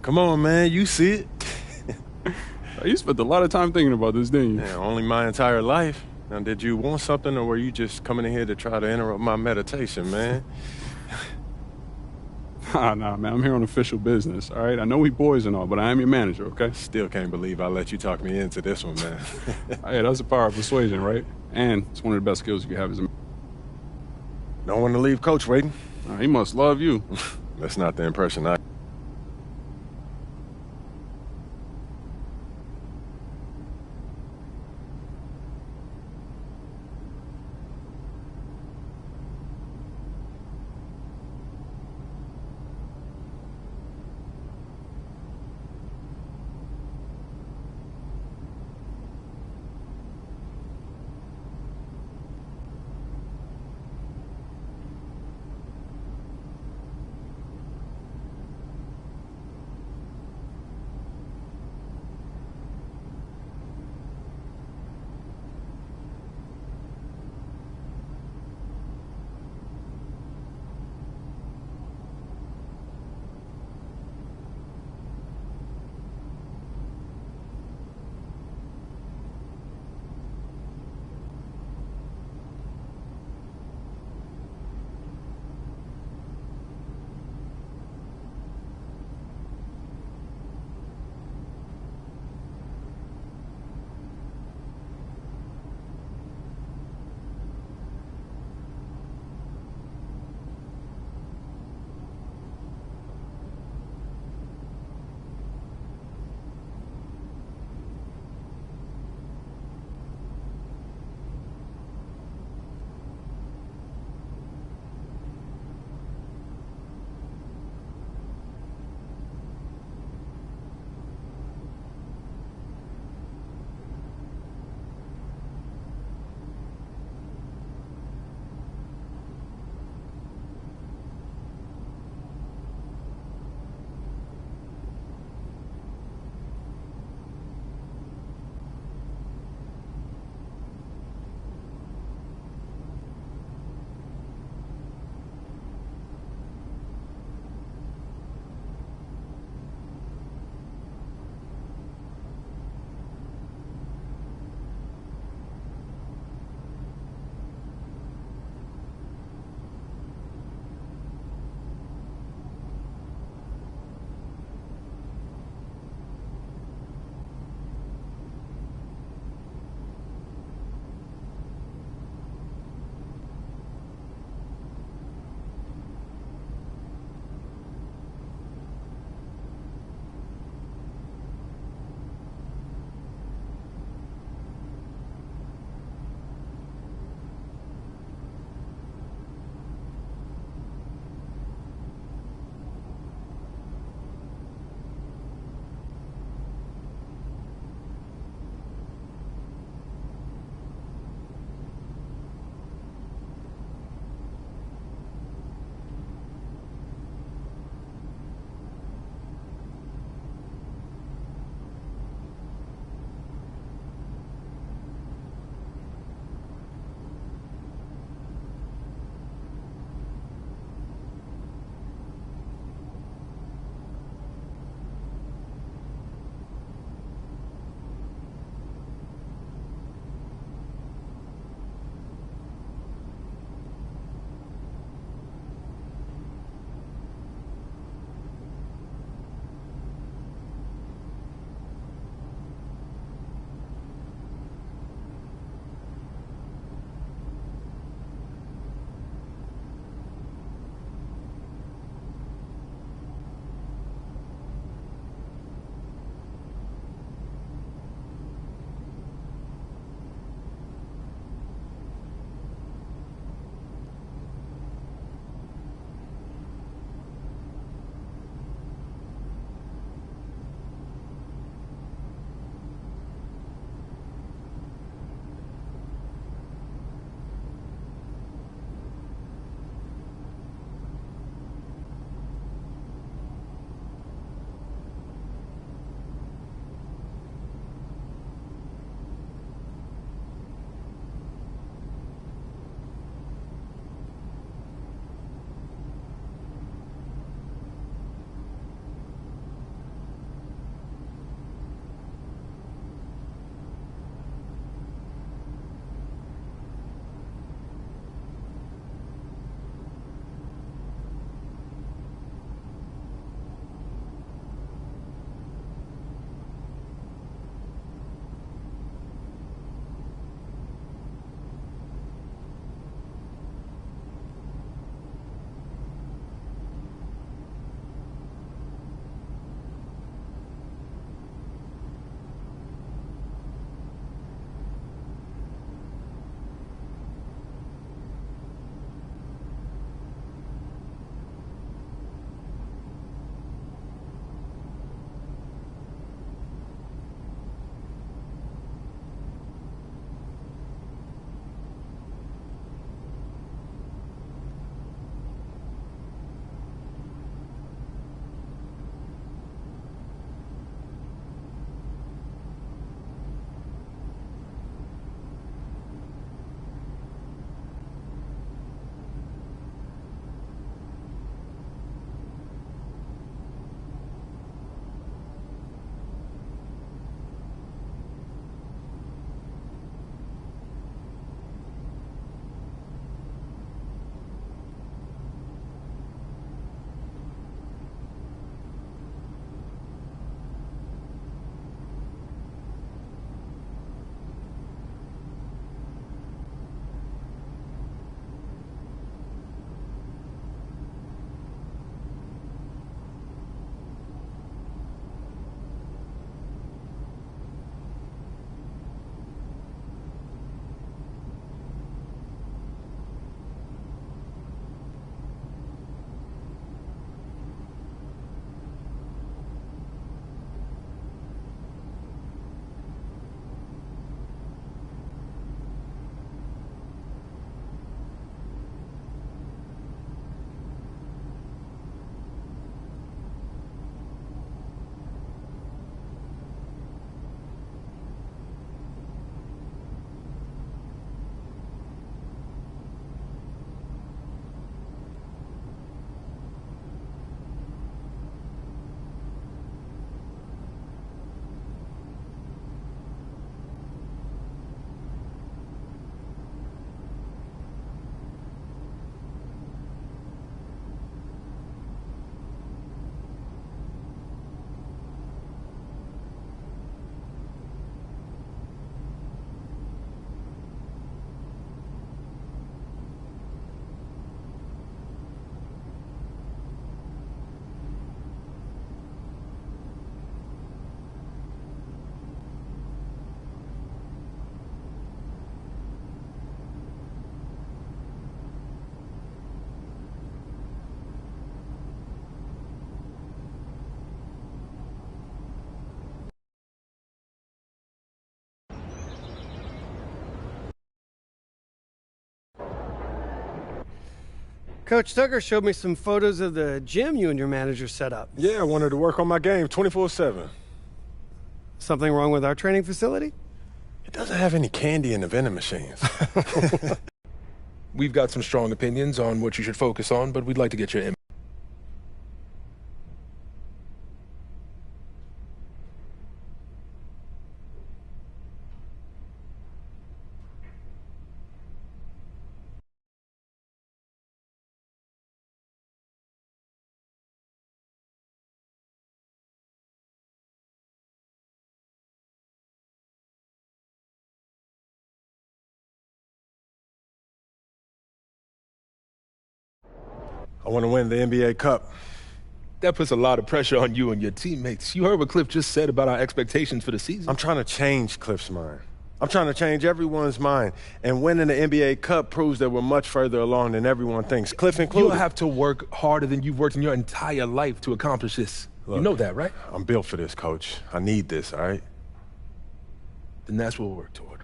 Come on, man. You see it. You spent a lot of time thinking about this, didn't you? Yeah, only my entire life. Now, did you want something, or were you just coming in here to try to interrupt my meditation, man? Nah, man. I'm here on official business, all right? I know we boys and all, but I am your manager, okay? Still can't believe I let you talk me into this one, man. Hey, that's the power of persuasion, right? And it's one of the best skills you can have as a... Don't want to leave Coach waiting. He must love you. That's not the impression I... Coach Tucker showed me some photos of the gym you and your manager set up. Yeah, I wanted to work on my game 24/7. Something wrong with our training facility? It doesn't have any candy in the vending machines. We've got some strong opinions on what you should focus on, but we'd like to get your input. I want to win the NBA Cup. That puts a lot of pressure on you and your teammates. You heard what Cliff just said about our expectations for the season. I'm trying to change Cliff's mind. I'm trying to change everyone's mind. And winning the NBA Cup proves that we're much further along than everyone thinks, Cliff included. You'll have to work harder than you've worked in your entire life to accomplish this. Look, you know that, right? I'm built for this, Coach. I need this, all right? Then that's what we'll work toward.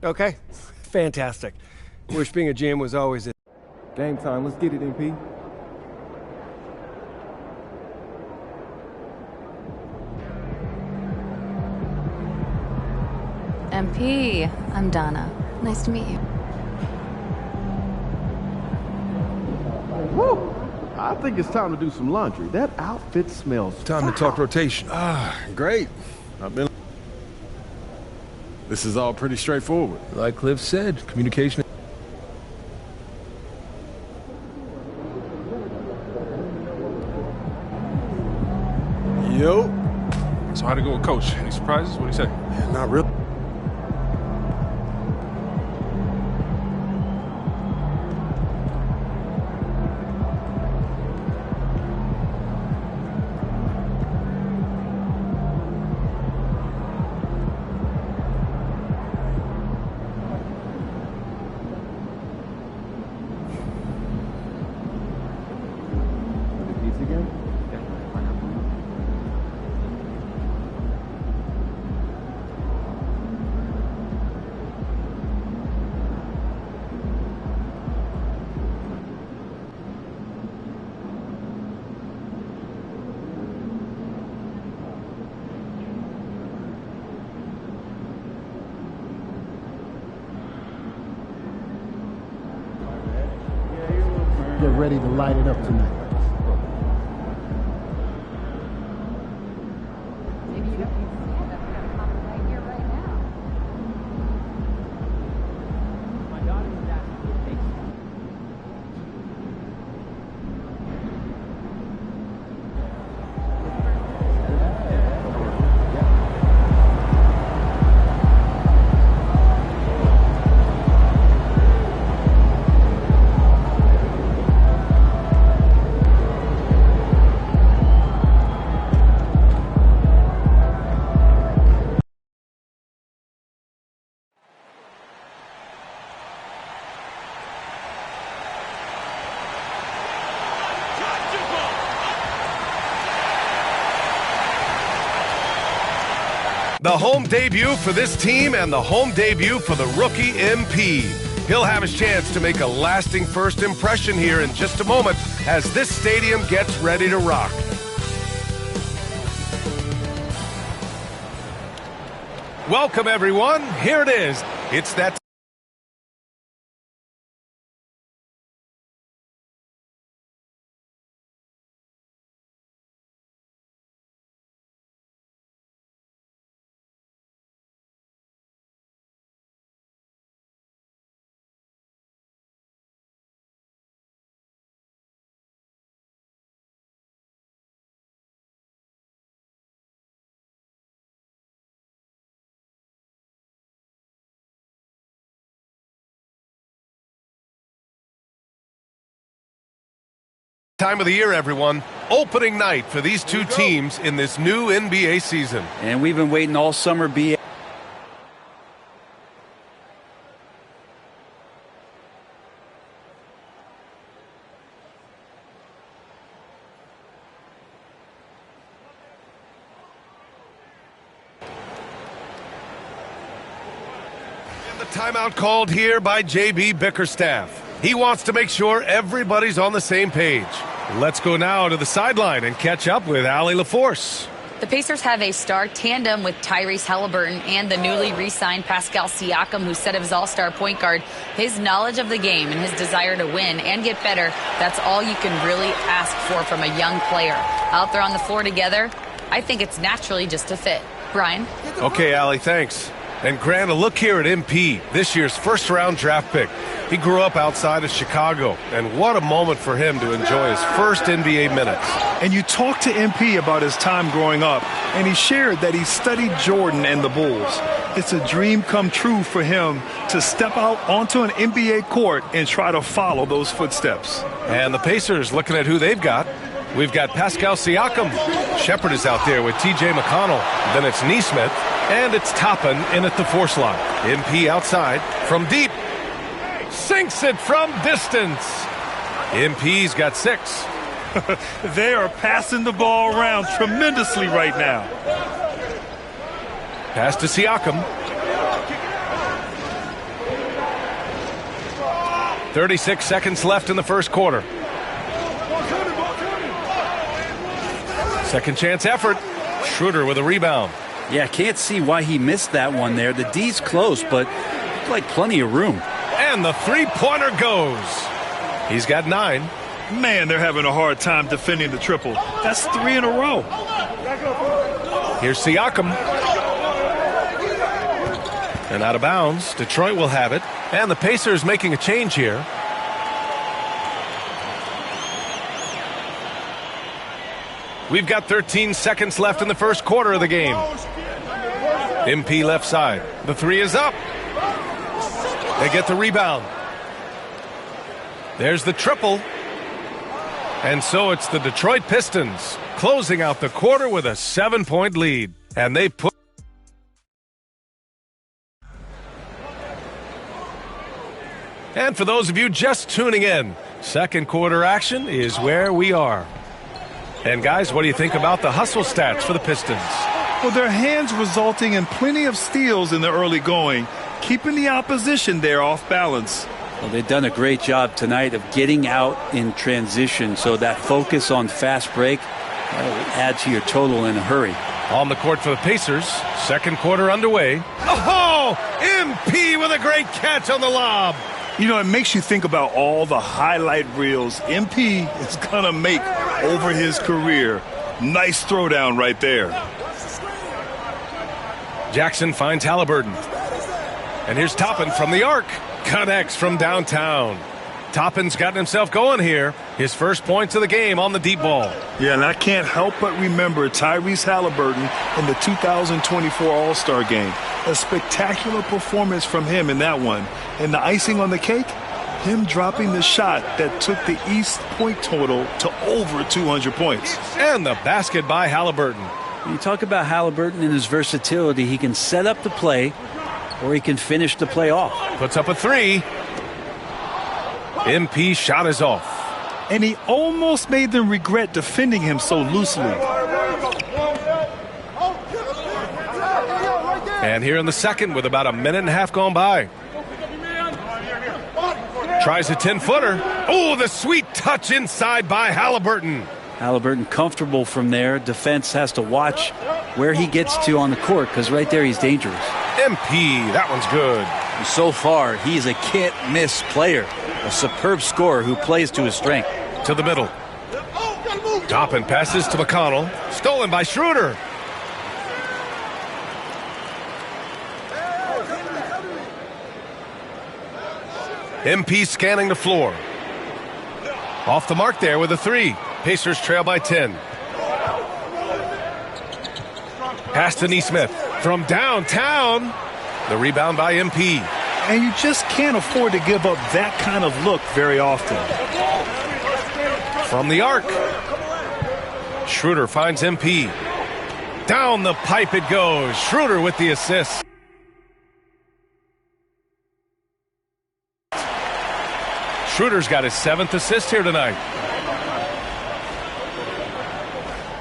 Okay, fantastic. Wish being a GM was always a... Game time. Let's get it, MP. MP, I'm Donna. Nice to meet you. Woo! I think it's time to do some laundry. That outfit smells Time to talk rotation. Great. This is all pretty straightforward. Like Cliff said, communication. Yo. So how'd it go with Coach? Any surprises? What'd he say? Not really. Pizza again? Get ready to light it up tonight. Maybe you don't need to stand up. We got a comment right here, right now. My daughter was asking to take The home debut for this team and the home debut for the rookie MP. He'll have his chance to make a lasting first impression here in just a moment as this stadium gets ready to rock. Welcome, everyone. Here it is. It's that time of the year, everyone. Opening night for these two teams in this new NBA season. And we've been waiting all summer, BA. And the timeout called here by JB Bickerstaff. He wants to make sure everybody's on the same page. Let's go now to the sideline and catch up with Allie LaForce. The Pacers have a star tandem with Tyrese Halliburton and the newly re-signed Pascal Siakam, who said of his all-star point guard, his knowledge of the game and his desire to win and get better, that's all you can really ask for from a young player. Out there on the floor together, I think it's naturally just a fit. Brian? Okay, Allie, thanks. And Grant, a look here at MP, this year's first-round draft pick. He grew up outside of Chicago, and what a moment for him to enjoy his first NBA minutes. And you talked to MP about his time growing up, and he shared that he studied Jordan and the Bulls. It's a dream come true for him to step out onto an NBA court and try to follow those footsteps. And the Pacers looking at who they've got. We've got Pascal Siakam. Shepard is out there with TJ McConnell. Then it's Nesmith, and it's Toppin in at the 4 slot. MP outside from deep. Sinks it from distance. MP's got 6. They are passing the ball around tremendously right now. Pass to Siakam. 36 seconds left in the first quarter. Second chance effort. Schroeder with a rebound. Yeah, can't see why he missed that one there. The D's close, but looked like plenty of room. And the three-pointer goes. He's got 9. Man, they're having a hard time defending the triple. That's 3 in a row. Here's Siakam. And out of bounds. Detroit will have it. And the Pacers making a change here. We've got 13 seconds left in the first quarter of the game. MP left side. The 3 is up. They get the rebound. There's the triple. And so it's the Detroit Pistons closing out the quarter with a 7-point lead. And they put... And for those of you just tuning in, second quarter action is where we are. And guys, what do you think about the hustle stats for the Pistons? Well, their hands resulting in plenty of steals in the early going, keeping the opposition there off balance. Well, they've done a great job tonight of getting out in transition, so that focus on fast break will add to your total in a hurry. On the court for the Pacers, second quarter underway. Oh, MP with a great catch on the lob. You know, it makes you think about all the highlight reels MP is going to make over his career. Nice throwdown right there. Jackson finds Halliburton. And here's Toppin from the arc. Connects from downtown. Toppin's gotten himself going here. His first points of the game on the deep ball. Yeah, and I can't help but remember Tyrese Halliburton in the 2024 All-Star game. A spectacular performance from him in that one. And the icing on the cake, him dropping the shot that took the East point total to over 200 points. And the basket by Halliburton. When you talk about Halliburton and his versatility, he can set up the play or he can finish the play off. Puts up a 3. MP shot is off. And he almost made them regret defending him so loosely. And here in the second with about a minute and a half gone by. Tries a 10-footer. Oh, the sweet touch inside by Halliburton. Halliburton comfortable from there. Defense has to watch where he gets to on the court because right there he's dangerous. MP, that one's good. So far, he's a can't-miss player. A superb scorer who plays to his strength. To the middle. Toppin passes to McConnell. Stolen by Schroeder. MP scanning the floor. Off the mark there with a 3. Pacers trail by 10. Pass to Nesmith from downtown. The rebound by MP. And you just can't afford to give up that kind of look very often. From the arc. Schroeder finds MP. Down the pipe it goes. Schroeder with the assist. Schroeder's got his 7th assist here tonight.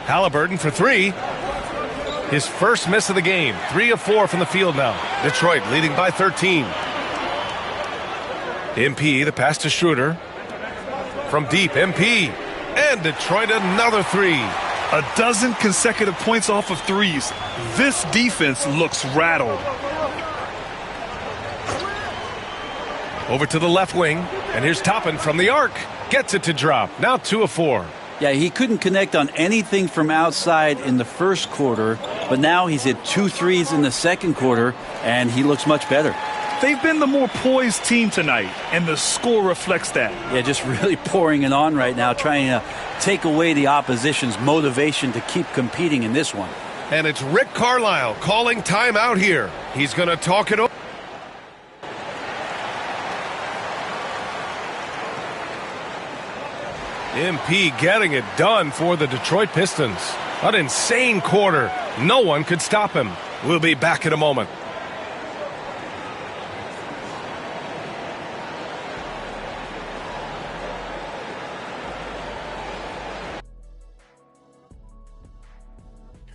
Halliburton for 3. His first miss of the game. 3 of 4 from the field now. Detroit leading by 13. MP, the pass to Schroeder. From deep, MP. And Detroit another three. A dozen consecutive points off of threes. This defense looks rattled. Over to the left wing, and here's Toppin from the arc. Gets it to drop. Now 2 of 4. Yeah, he couldn't connect on anything from outside in the first quarter, but now he's hit 2 threes in the second quarter, and he looks much better. They've been the more poised team tonight, and the score reflects that. Yeah, just really pouring it on right now, trying to take away the opposition's motivation to keep competing in this one. And it's Rick Carlisle calling timeout here. He's going to talk it over. MP getting it done for the Detroit Pistons. An insane quarter. No one could stop him. We'll be back in a moment.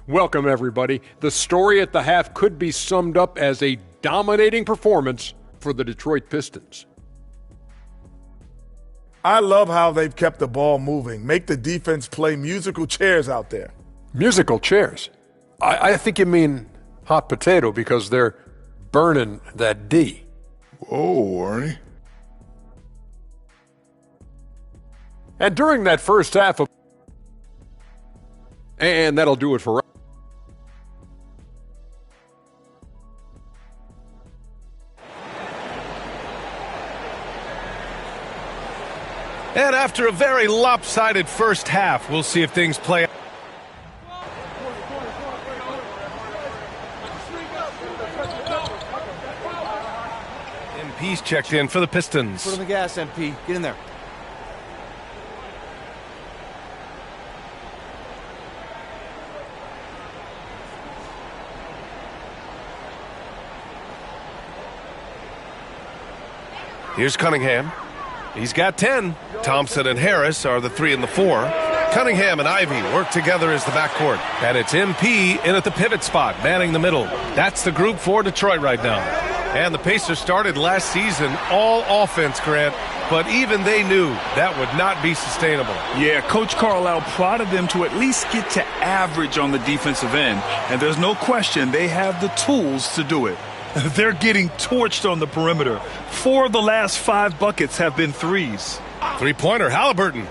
Welcome, everybody. The story at the half could be summed up as a dominating performance for the Detroit Pistons. I love how they've kept the ball moving. Make the defense play musical chairs out there. Musical chairs? I think you mean hot potato because they're burning that D. Whoa, Ernie. And during that first half of... And that'll do it for... And after a very lopsided first half, we'll see if things play out. MP's checked in for the Pistons. Put on the gas, MP. Get in there. Here's Cunningham. He's got 10. Thompson and Harris are the 3 and the 4. Cunningham and Ivy work together as the backcourt. And it's MP in at the pivot spot, manning the middle. That's the group for Detroit right now. And the Pacers started last season all offense, Grant, but even they knew that would not be sustainable. Yeah, Coach Carlisle prodded them to at least get to average on the defensive end. And there's no question they have the tools to do it. They're getting torched on the perimeter. 4 of the last 5 buckets have been threes. Three-pointer, Halliburton.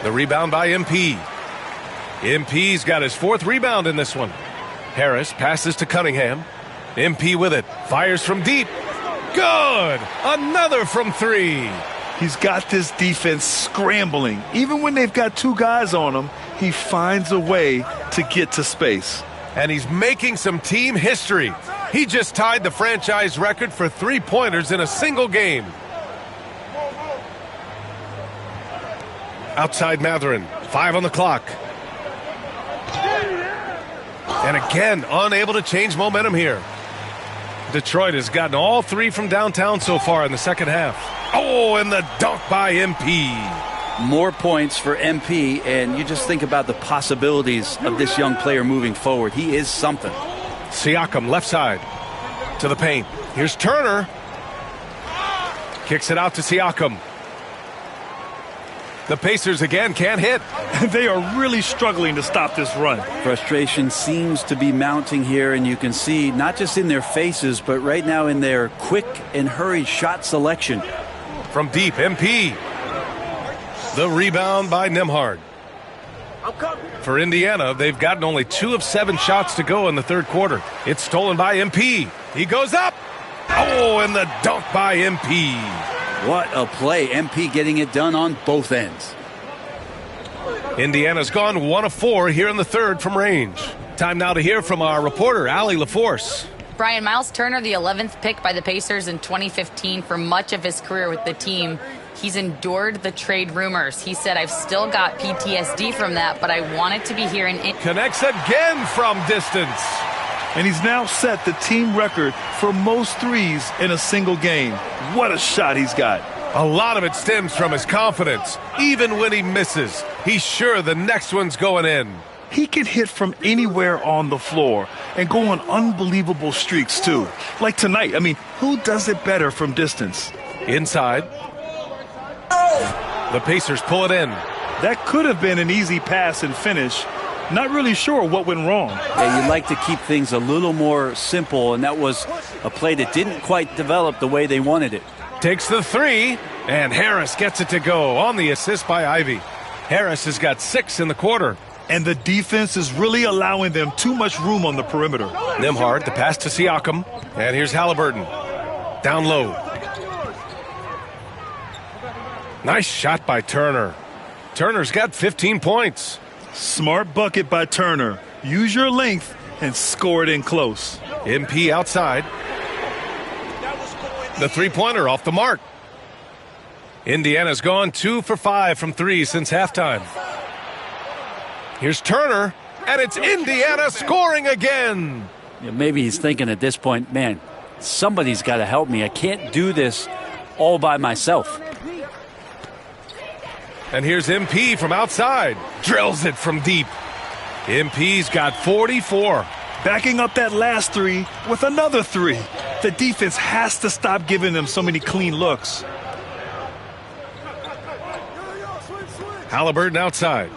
The rebound by MP. MP's got his 4th rebound in this one. Harris passes to Cunningham. MP with it. Fires from deep. Good! Another from 3. He's got this defense scrambling. Even when they've got 2 guys on him, he finds a way to get to space. And he's making some team history. He just tied the franchise record for 3-pointers in a single game. Outside Mathurin, 5 on the clock. And again, unable to change momentum here. Detroit has gotten all 3 from downtown so far in the second half. Oh, and the dunk by MP. More points for MP, and you just think about the possibilities of this young player moving forward. He is something. Siakam, left side, to the paint. Here's Turner. Kicks it out to Siakam. The Pacers again can't hit. They are really struggling to stop this run. Frustration seems to be mounting here, and you can see not just in their faces, but right now in their quick and hurried shot selection. From deep, MP. The rebound by Nembhard. For Indiana, they've gotten only 2 of 7 shots to go in the third quarter. It's stolen by MP. He goes up. Oh, and the dunk by MP. What a play. MP getting it done on both ends. Indiana's gone 1 of 4 here in the third from range. Time now to hear from our reporter, Allie LaForce. Brian, Miles Turner, the 11th pick by the Pacers in 2015 for much of his career with the team. He's endured the trade rumors. He said, I've still got PTSD from that, but I wanted to be here in... Connects again from distance. And he's now set the team record for most threes in a single game. What a shot he's got. A lot of it stems from his confidence. Even when he misses, he's sure the next one's going in. He can hit from anywhere on the floor and go on unbelievable streaks, too. Like tonight. I mean, who does it better from distance? Inside. The Pacers pull it in. That could have been an easy pass and finish. Not really sure what went wrong. Yeah, you'd like to keep things a little more simple, and that was a play that didn't quite develop the way they wanted it. Takes the three, and Harris gets it to go on the assist by Ivy. Harris has got 6 in the quarter. And the defense is really allowing them too much room on the perimeter. Nembhard, the pass to Siakam. And here's Halliburton. Down low. Nice shot by Turner. Turner's got 15 points. Smart bucket by Turner. Use your length and score it in close. MP outside. The three-pointer off the mark. Indiana's gone 2 for 5 from 3 since halftime. Here's Turner, and it's Indiana scoring again. Yeah, maybe he's thinking at this point, man, somebody's got to help me. I can't do this all by myself. And here's MP from outside. Drills it from deep. MP's got 44. Backing up that last three with another three. The defense has to stop giving them so many clean looks. Halliburton outside.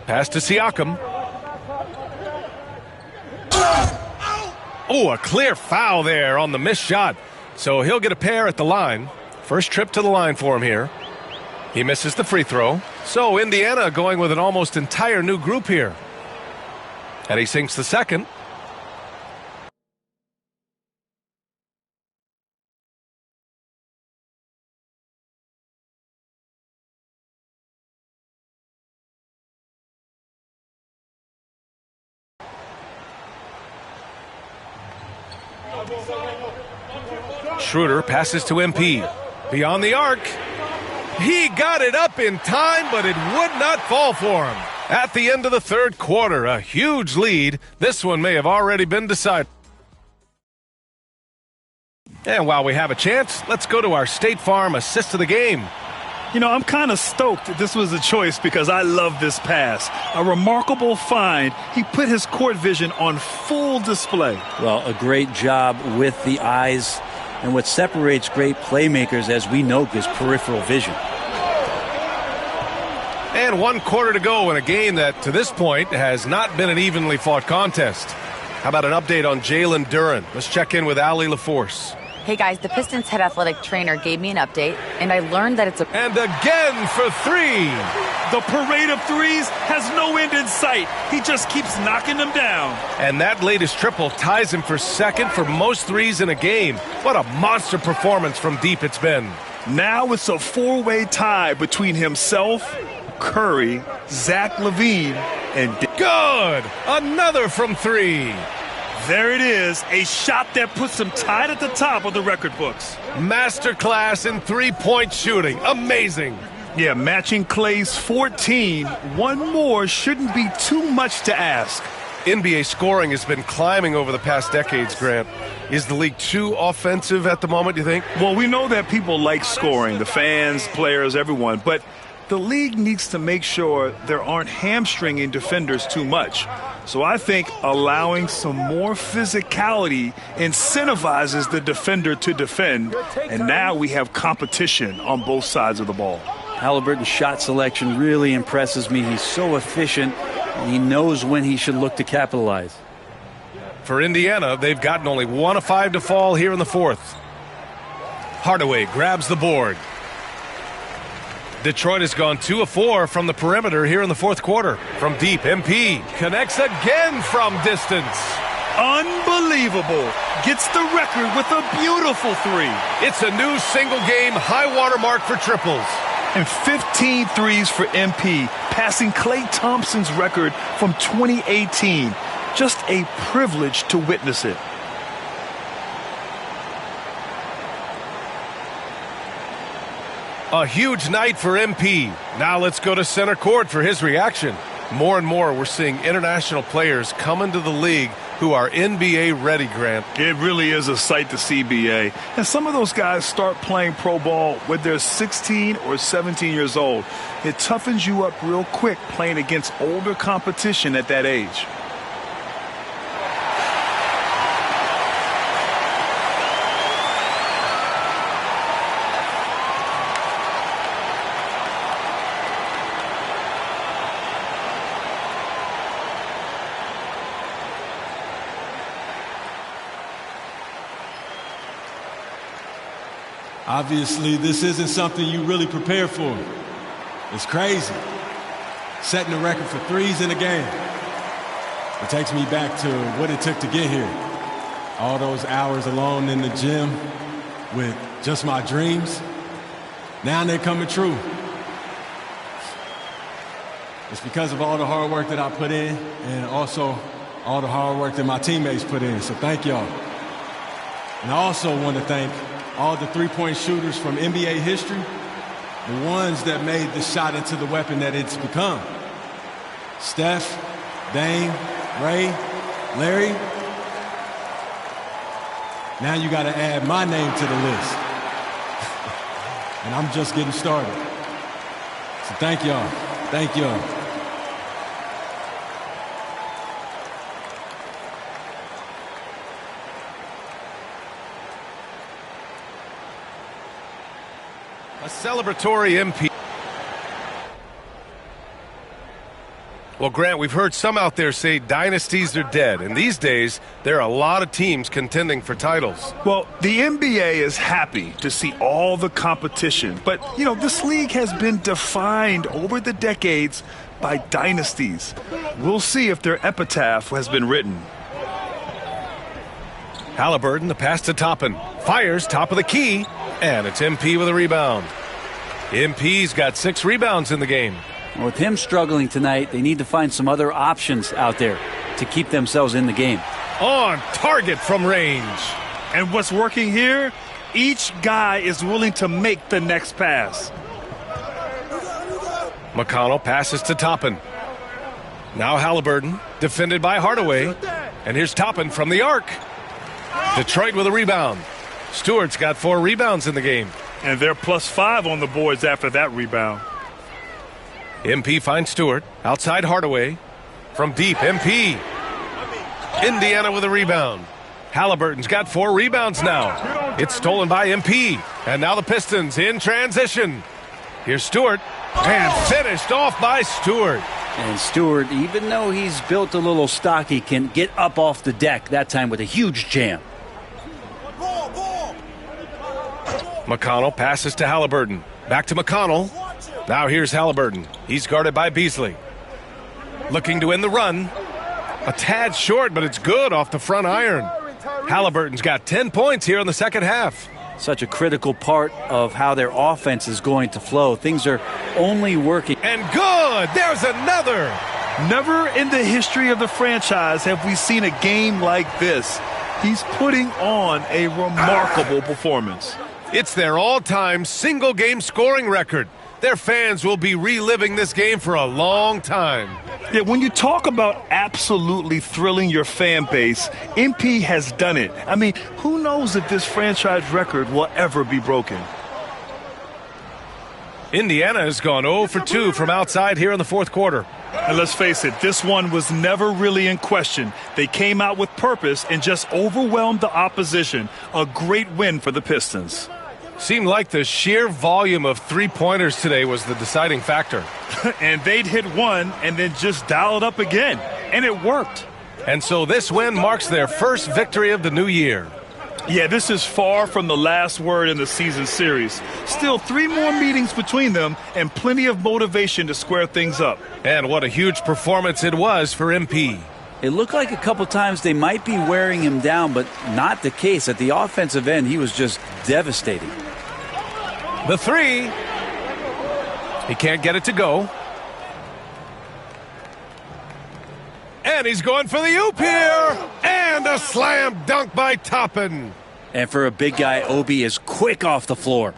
Pass to Siakam. Oh, a clear foul there on the missed shot. So he'll get a pair at the line. First trip to the line for him here. He misses the free throw. So Indiana going with an almost entire new group here. And he sinks the second. Schroeder passes to MP. Beyond the arc. He got it up in time, but it would not fall for him. At the end of the third quarter, a huge lead. This one may have already been decided. And while we have a chance, let's go to our State Farm assist of the game. You know, I'm kind of stoked this was a choice because I love this pass. A remarkable find. He put his court vision on full display. Well, a great job with the eyes. And what separates great playmakers, as we know, is peripheral vision. And 1 quarter to go in a game that, to this point, has not been an evenly fought contest. How about an update on Jalen Duren? Let's check in with Allie LaForce. Hey guys, the Pistons head athletic trainer gave me an update, and I learned that it's a... And again for 3. The parade of threes has no end in sight. He just keeps knocking them down. And that latest triple ties him for second for most threes in a game. What a monster performance from deep it's been. Now it's a four-way tie between himself, Curry, Zach LaVine, and... Good! Another from 3. There it is, a shot that puts him tied at the top of the record books. Masterclass in three-point shooting. Amazing. Yeah, matching Clay's 14. One more shouldn't be too much to ask. NBA scoring has been climbing over the past decades, Grant. Is the league too offensive at the moment, do you think? Well, we know that people like scoring, the fans, players, everyone, but the league needs to make sure there aren't hamstringing defenders too much. So I think allowing some more physicality incentivizes the defender to defend, and now we have competition on both sides of the ball. Halliburton's shot selection really impresses me. He's so efficient, and he knows when he should look to capitalize. For Indiana, they've gotten only 1 of 5 to fall here in the fourth. Hardaway grabs the board. Detroit has gone 2 of 4 from the perimeter here in the fourth quarter. From deep, MP connects again from distance. Unbelievable. Gets the record with a beautiful 3. It's a new single-game high-water mark for triples. And 15 threes for MP, passing Klay Thompson's record from 2018. Just a privilege to witness it. A huge night for MP. Now let's go to center court for his reaction. More and more we're seeing international players come into the league who are NBA ready, Grant. It really is a sight to see, BA. And some of those guys start playing pro ball when they're 16 or 17 years old. It toughens you up real quick playing against older competition at that age. Obviously, this isn't something you really prepare for. It's crazy. Setting the record for threes in a game. It takes me back to what it took to get here. All those hours alone in the gym with just my dreams. Now they're coming true. It's because of all the hard work that I put in and also all the hard work that my teammates put in. So thank y'all. And I also want to thank all the three-point shooters from NBA history, the ones that made the shot into the weapon that it's become. Steph, Dame, Ray, Larry. Now you got to add my name to the list. And I'm just getting started. So thank y'all. Thank y'all. A celebratory MP. Well, Grant, we've heard some out there say dynasties are dead, and these days there are a lot of teams contending for titles. Well, the NBA is happy to see all the competition, but, this league has been defined over the decades by dynasties. We'll see if their epitaph has been written. Halliburton, the pass to Toppin. Fires top of the key, and it's MP with a rebound. MP's got 6 rebounds in the game. With him struggling tonight, they need to find some other options out there to keep themselves in the game. On target from range. And what's working here? Each guy is willing to make the next pass. McConnell passes to Toppin. Now Halliburton, defended by Hardaway. And here's Toppin from the arc. Detroit with a rebound. Stewart's got 4 rebounds in the game. And they're +5 on the boards after that rebound. MP finds Stewart. Outside Hardaway. From deep, MP. Indiana with a rebound. Halliburton's got 4 rebounds now. It's stolen by MP. And now the Pistons in transition. Here's Stewart. And finished off by Stewart. And Stewart, even though he's built a little stocky, can get up off the deck, that time with a huge jam. McConnell passes to Halliburton. Back to McConnell. Now here's Halliburton. He's guarded by Beasley. Looking to end the run. A tad short, but it's good off the front iron. Halliburton's got 10 points here in the second half. Such a critical part of how their offense is going to flow. Things are only working. And good! There's another! Never in the history of the franchise have we seen a game like this. He's putting on a remarkable performance. It's their all-time single-game scoring record. Their fans will be reliving this game for a long time. Yeah, when you talk about absolutely thrilling your fan base, MP has done it. I mean, who knows if this franchise record will ever be broken? Indiana has gone 0 for 2 from outside here in the fourth quarter. And let's face it, this one was never really in question. They came out with purpose and just overwhelmed the opposition. A great win for the Pistons. Seemed like the sheer volume of three-pointers today was the deciding factor. And they'd hit one and then just dial it up again. And it worked. And so this win marks their first victory of the new year. Yeah, this is far from the last word in the season series. Still 3 more meetings between them and plenty of motivation to square things up. And what a huge performance it was for MP. It looked like a couple times they might be wearing him down, but not the case. At the offensive end, he was just devastating. The 3. He can't get it to go. And he's going for the oop here. And a slam dunk by Toppin. And for a big guy, Obi is quick off the floor.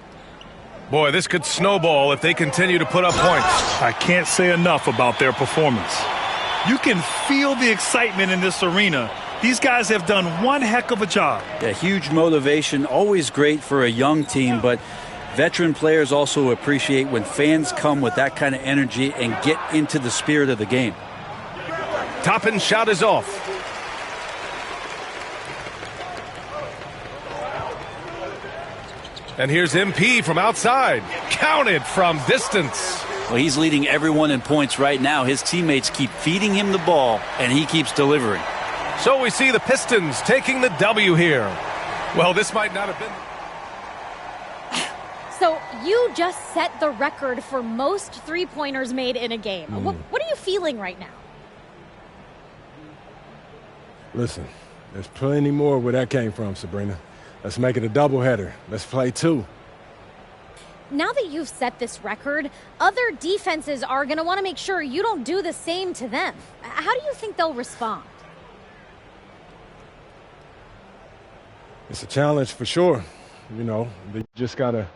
Boy, this could snowball if they continue to put up points. I can't say enough about their performance. You can feel the excitement in this arena. These guys have done one heck of a job. Yeah, huge motivation, always great for a young team, but veteran players also appreciate when fans come with that kind of energy and get into the spirit of the game. Toppin's shot is off. And here's MP from outside. Counted from distance. Well, he's leading everyone in points right now. His teammates keep feeding him the ball, and he keeps delivering. So we see the Pistons taking the W here. Well, this might not have been... So you just set the record for most three-pointers made in a game. What are you feeling right now? Listen, there's plenty more where that came from, Sabrina. Let's make it a doubleheader. Let's play 2. Now that you've set this record, other defenses are going to want to make sure you don't do the same to them. How do you think they'll respond? It's a challenge for sure. You know, they just got to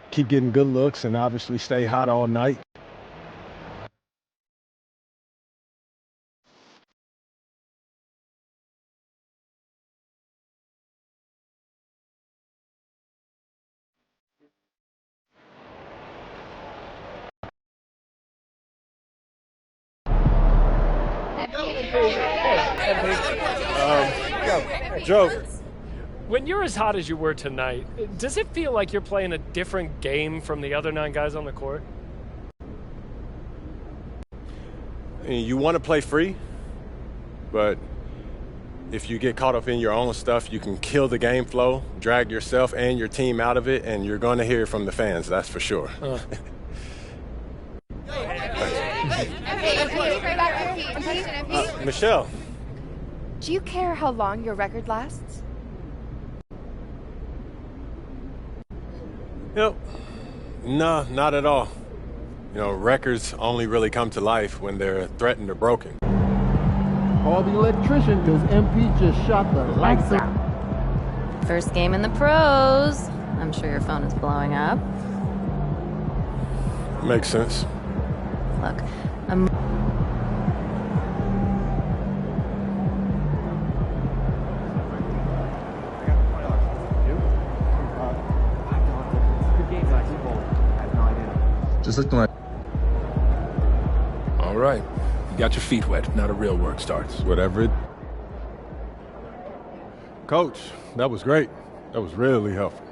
keep getting good looks and obviously stay hot all night. Joe. When you're as hot as you were tonight, does it feel like you're playing a different game from the other 9 guys on the court? You want to play free, but if you get caught up in your own stuff, you can kill the game flow, drag yourself and your team out of it, and you're going to hear from the fans, that's for sure. Michelle. Do you care how long your record lasts? Yep. No, not at all. You know, records only really come to life when they're threatened or broken. Call the electrician because MP just shot the lights out. First game in the pros. I'm sure your phone is blowing up. Makes sense. Look, Just looking like. All right. You got your feet wet. Now the real work starts. Whatever it. Coach, that was great. That was really helpful.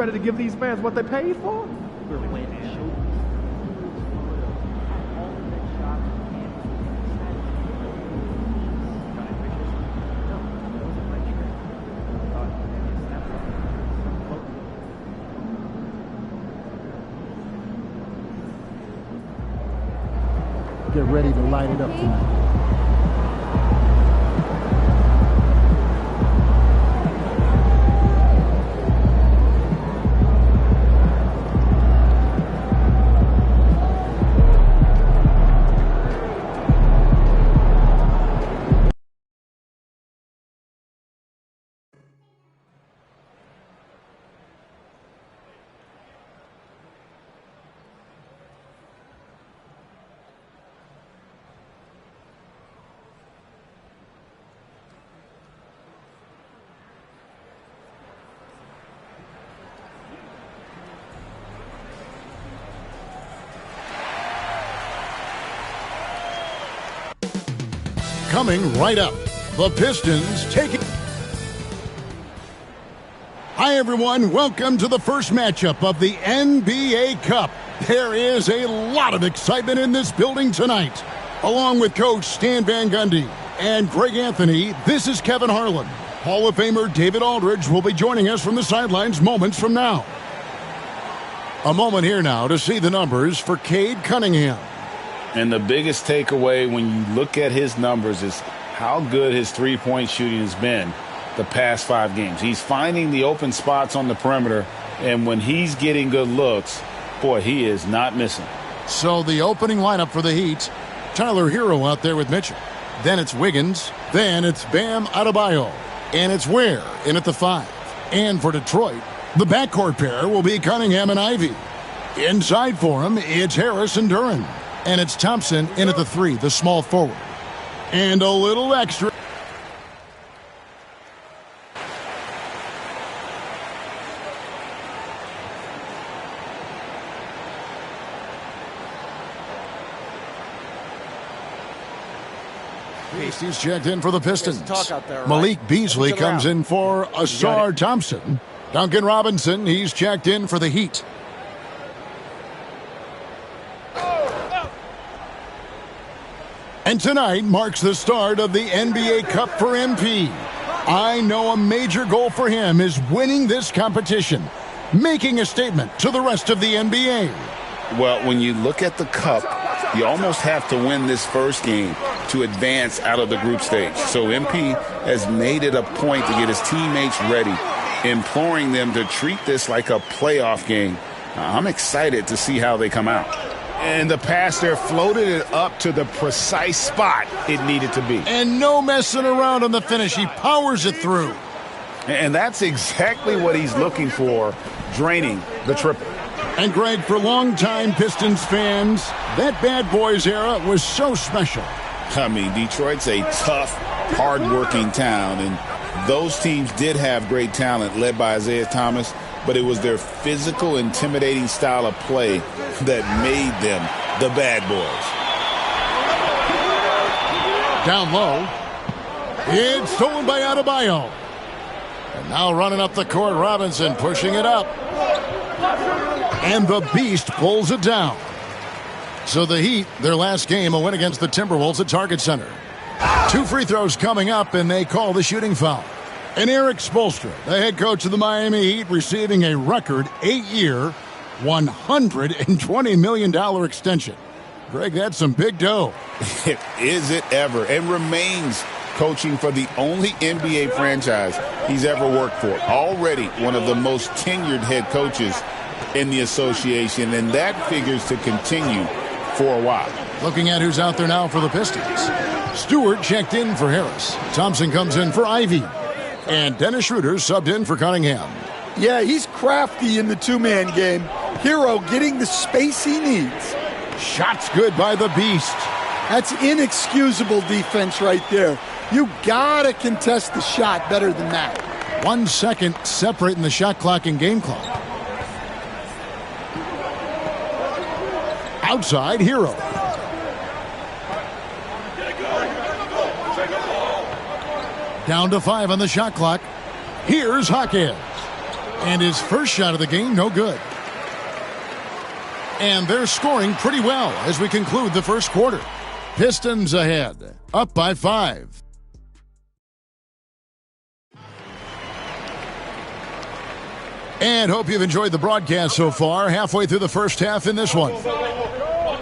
ready to give these fans what they paid for? Get ready to light it up tonight. Coming right up, the Pistons take it. Hi, everyone. Welcome to the first matchup of the NBA Cup. There is a lot of excitement in this building tonight. Along with Coach Stan Van Gundy and Greg Anthony, this is Kevin Harlan. Hall of Famer David Aldridge will be joining us from the sidelines moments from now. A moment here now to see the numbers for Cade Cunningham. And the biggest takeaway when you look at his numbers is how good his three-point shooting has been the past 5 games. He's finding the open spots on the perimeter, and when he's getting good looks, boy, he is not missing. So the opening lineup for the Heat, Tyler Hero out there with Mitchell. Then it's Wiggins. Then it's Bam Adebayo. And it's Ware in at the 5. And for Detroit, the backcourt pair will be Cunningham and Ivy. Inside for him, it's Harris and Duren. And it's Thompson in at the 3, the small forward. And a little extra. He's checked in for the Pistons. Malik Beasley comes in for Asar Thompson. Duncan Robinson, he's checked in for the Heat. And tonight marks the start of the NBA Cup for MP. I know a major goal for him is winning this competition, making a statement to the rest of the NBA. Well, when you look at the Cup, you almost have to win this first game to advance out of the group stage. So MP has made it a point to get his teammates ready, imploring them to treat this like a playoff game. I'm excited to see how they come out. And the pass there floated it up to the precise spot it needed to be. And no messing around on the finish. He powers it through. And that's exactly what he's looking for, draining the triple. And Greg, for longtime Pistons fans, that Bad Boys era was so special. I mean, Detroit's a tough, hard-working town, and those teams did have great talent led by Isaiah Thomas, but it was their physical, intimidating style of play that made them the Bad Boys. Down low. It's stolen by Adebayo. And now running up the court, Robinson pushing it up. And the Beast pulls it down. So the Heat, their last game, a win against the Timberwolves at Target Center. 2 free throws coming up, and they call the shooting foul. And Eric Spoelstra, the head coach of the Miami Heat, receiving a record 8-year, $120 million extension. Greg, that's some big dough. Is it ever? And remains coaching for the only NBA franchise he's ever worked for. Already one of the most tenured head coaches in the association, and that figures to continue for a while. Looking at who's out there now for the Pistons. Stewart checked in for Harris. Thompson comes in for Ivy. And Dennis Schroeder subbed in for Cunningham. Yeah, he's crafty in the two-man game. Hero getting the space he needs. Shots good by the Beast. That's inexcusable defense right there. You gotta contest the shot better than that. 1 second separating the shot clock and game clock. Outside, Hero. Down to 5 on the shot clock. Here's Hawkins. And his first shot of the game, no good. And they're scoring pretty well as we conclude the first quarter. Pistons ahead, up by 5. And hope you've enjoyed the broadcast so far, halfway through the first half in this one.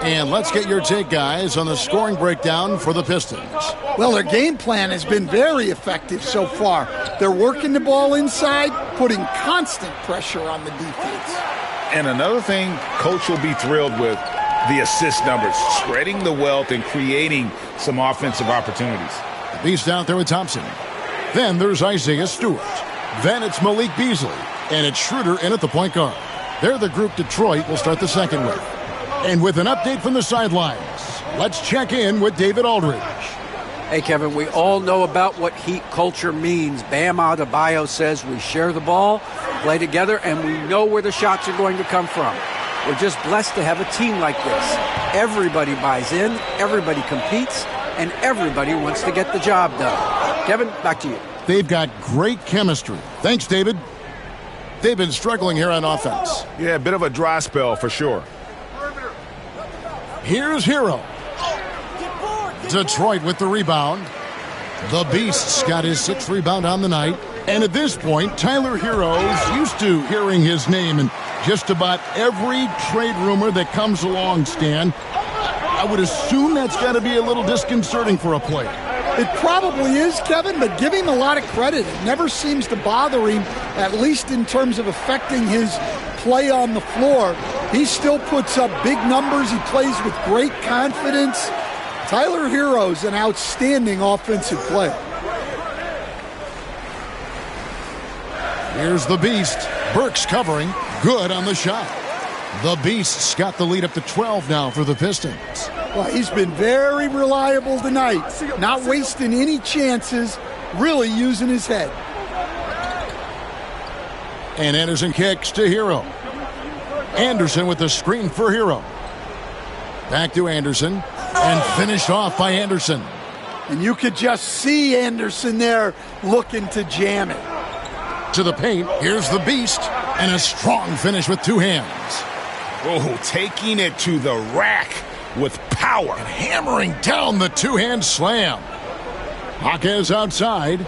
And let's get your take, guys, on the scoring breakdown for the Pistons. Well, their game plan has been very effective so far. They're working the ball inside, putting constant pressure on the defense. And another thing Coach will be thrilled with, the assist numbers, spreading the wealth and creating some offensive opportunities. The Beast out there with Thompson. Then there's Isaiah Stewart. Then it's Malik Beasley. And it's Schroeder in at the point guard. They're the group Detroit will start the second with. And with an update from the sidelines, let's check in with David Aldridge. Hey, Kevin, we all know about what Heat culture means. Bam Adebayo says we share the ball, play together, and we know where the shots are going to come from. We're just blessed to have a team like this. Everybody buys in, everybody competes, and everybody wants to get the job done. Kevin, back to you. They've got great chemistry. Thanks, David. They've been struggling here on offense. Yeah, a bit of a dry spell for sure. Here's Hero. Detroit with the rebound. The Beast's got his 6th rebound on the night. And at this point, Tyler Hero's used to hearing his name in just about every trade rumor that comes along, Stan. I would assume that's got to be a little disconcerting for a player. It probably is, Kevin, but give him a lot of credit. It never seems to bother him, at least in terms of affecting his play on the floor. He still puts up big numbers. He plays with great confidence. Tyler Hero's an outstanding offensive player. Here's the Beast. Burks covering. Good on the shot. The Beast's got the lead up to 12 now for the Pistons. Well, he's been very reliable tonight. Not wasting any chances, really using his head. And Anderson kicks to Hero. Anderson with the screen for Hero. Back to Anderson. And finished off by Anderson. And you could just see Anderson there looking to jam it. To the paint, here's the Beast. And a strong finish with 2 hands. Oh, taking it to the rack with power. And hammering down the 2-hand slam. Jaquez outside.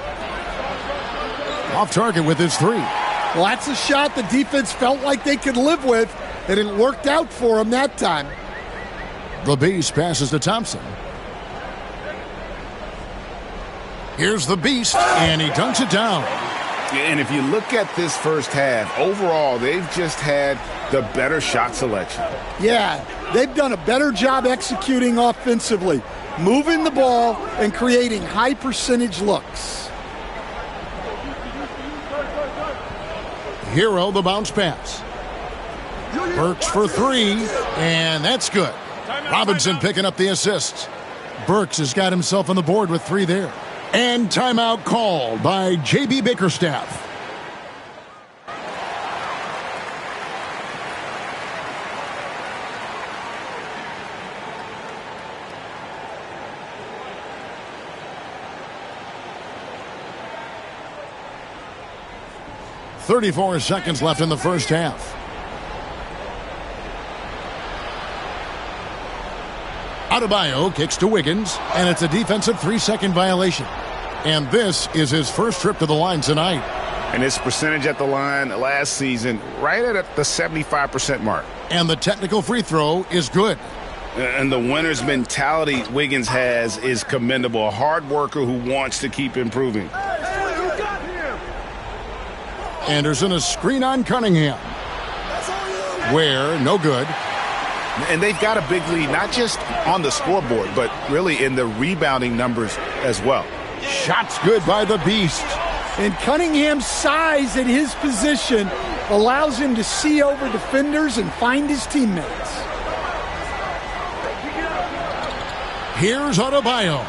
Off target with his 3. Well, that's a shot the defense felt like they could live with, and it worked out for him that time. The Beast passes to Thompson. Here's the Beast, and he dunks it down. And if you look at this first half, overall, they've just had the better shot selection. Yeah, they've done a better job executing offensively, moving the ball and creating high percentage looks. Hero, the bounce pass. Burks for 3, and that's good. Robinson picking up the assist. Burks has got himself on the board with 3 there. And timeout called by J.B. Bickerstaff. "34 seconds left in the first half. Adebayo kicks to Wiggins, and it's a defensive 3-second violation. And this is his first trip to the line tonight. And his percentage at the line last season, right at the 75% mark. And the technical free throw is good. And the winner's mentality Wiggins has is commendable. A hard worker who wants to keep improving. Anderson, a screen on Cunningham. Where, no good. And they've got a big lead, not just on the scoreboard, but really in the rebounding numbers as well. Shots good by the Beast. And Cunningham's size at his position allows him to see over defenders and find his teammates. Here's Adebayo.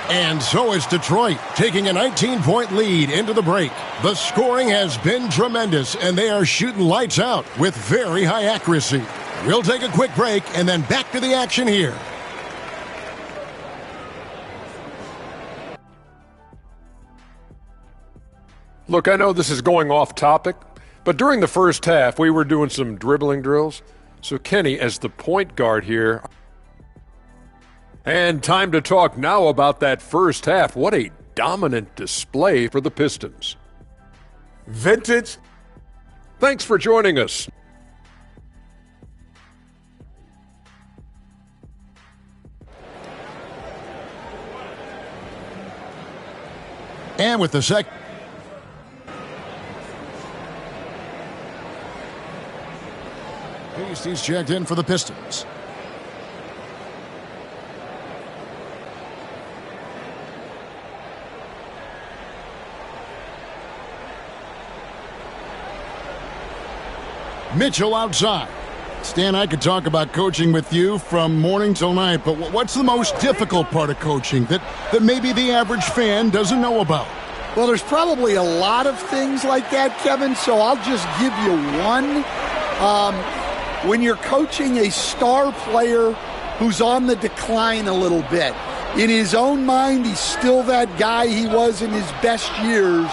And so is Detroit, taking a 19-point lead into the break. The scoring has been tremendous, and they are shooting lights out with very high accuracy. We'll take a quick break and then back to the action here. Look, I know this is going off topic, But during the first half, we were doing some dribbling drills. So Kenny, as the point guard here. And time to talk now about that first half. What a dominant display for the Pistons. Vintage. Thanks for joining us. And with the He's checked in for the Pistons. Mitchell outside. Stan, I could talk about coaching with you from morning till night, but what's the most difficult part of coaching that maybe the average fan doesn't know about? Well, there's probably a lot of things like that, Kevin, so I'll just give you one. When you're coaching a star player who's on the decline a little bit, in his own mind, he's still that guy he was in his best years,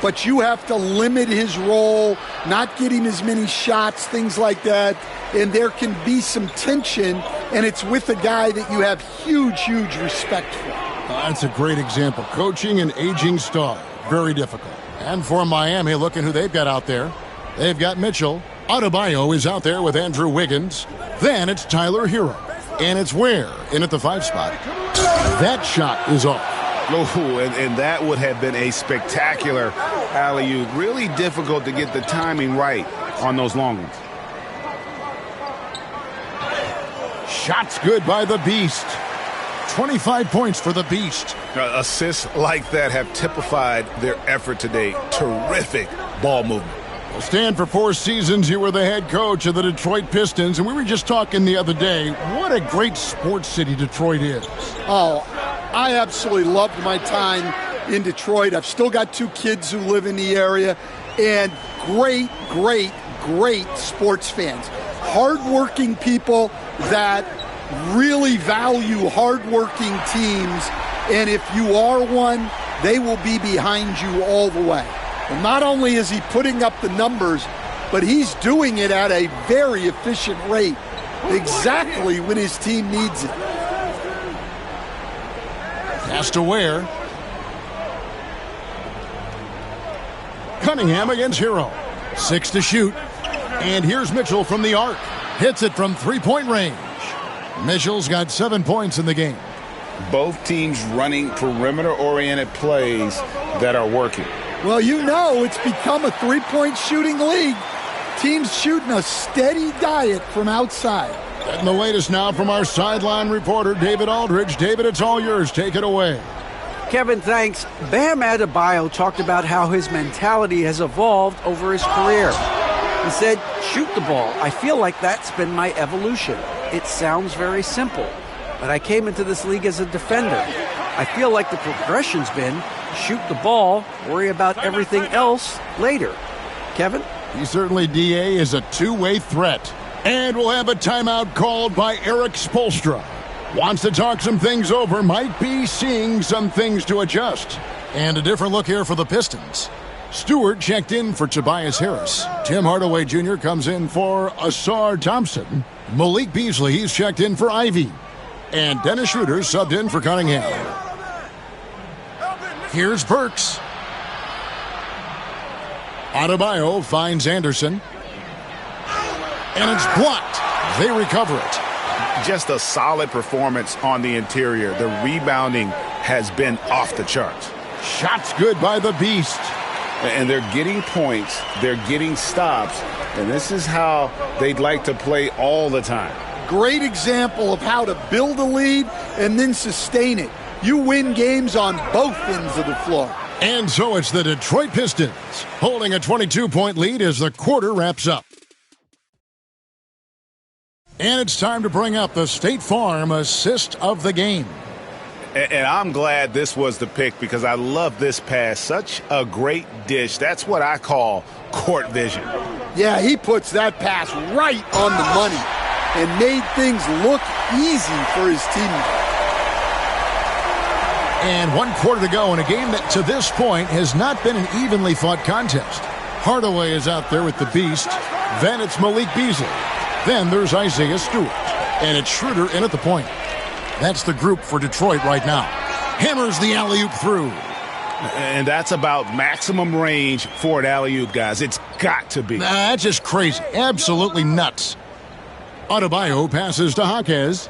but you have to limit his role, not get him as many shots, things like that, and there can be some tension, and it's with a guy that you have huge, huge respect for. That's a great example. Coaching an aging star, very difficult. And for Miami, look at who they've got out there. They've got Mitchell. Adebayo is out there with Andrew Wiggins. Then it's Tyler Hero. And it's Ware in at the 5 spot. That shot is off. Oh, and that would have been a spectacular alley-oop. Really difficult to get the timing right on those long ones. Shots good by the Beast. 25 points for the Beast. Assists like that have typified their effort today. Terrific ball movement. Well, Stan, for 4 seasons, you were the head coach of the Detroit Pistons, and we were just talking the other day, what a great sports city Detroit is. Oh, I absolutely loved my time in Detroit. I've still got 2 kids who live in the area, and great, great, great sports fans. Hardworking people that really value hardworking teams, and if you are one, they will be behind you all the way. Well, not only is he putting up the numbers, but he's doing it at a very efficient rate, exactly when his team needs it. Pass to Ware. Cunningham against Hero. 6 to shoot. And here's Mitchell from the arc. Hits it from 3-point range. Mitchell's got 7 points in the game. Both teams running perimeter-oriented plays that are working. Well, you know it's become a 3-point shooting league. Teams shooting a steady diet from outside. And the latest now from our sideline reporter, David Aldridge. David, it's all yours. Take it away. Kevin, thanks. Bam Adebayo talked about how his mentality has evolved over his career. He said, shoot the ball. I feel like that's been my evolution. It sounds very simple, but I came into this league as a defender. I feel like the progression's been shoot the ball, worry about everything else later. Kevin? He certainly, DA, is a two-way threat. And we'll have a timeout called by Eric Spoelstra. Wants to talk some things over, might be seeing some things to adjust. And a different look here for the Pistons. Stewart checked in for Tobias Harris. Tim Hardaway Jr. comes in for Asar Thompson. Malik Beasley, he's checked in for Ivy. And Dennis Schroeder subbed in for Cunningham. Here's Burks. Adebayo finds Anderson. And it's blocked. They recover it. Just a solid performance on the interior. The rebounding has been off the charts. Shots good by the Beast. And they're getting points. They're getting stops. And this is how they'd like to play all the time. Great example of how to build a lead and then sustain it. You win games on both ends of the floor. And so it's the Detroit Pistons holding a 22-point lead as the quarter wraps up. And it's time to bring up the State Farm assist of the game. And I'm glad this was the pick because I love this pass. Such a great dish. That's what I call court vision. Yeah, he puts that pass right on the money and made things look easy for his teammates. And 1 quarter to go in a game that to this point has not been an evenly fought contest. Hardaway is out there with the Beast. Then it's Malik Beasley. Then there's Isaiah Stewart. And it's Schroeder in at the point. That's the group for Detroit right now. Hammers the alley-oop through. And that's about maximum range for an alley-oop, guys. It's got to be. That's just crazy. Absolutely nuts. Adebayo passes to Jaquez.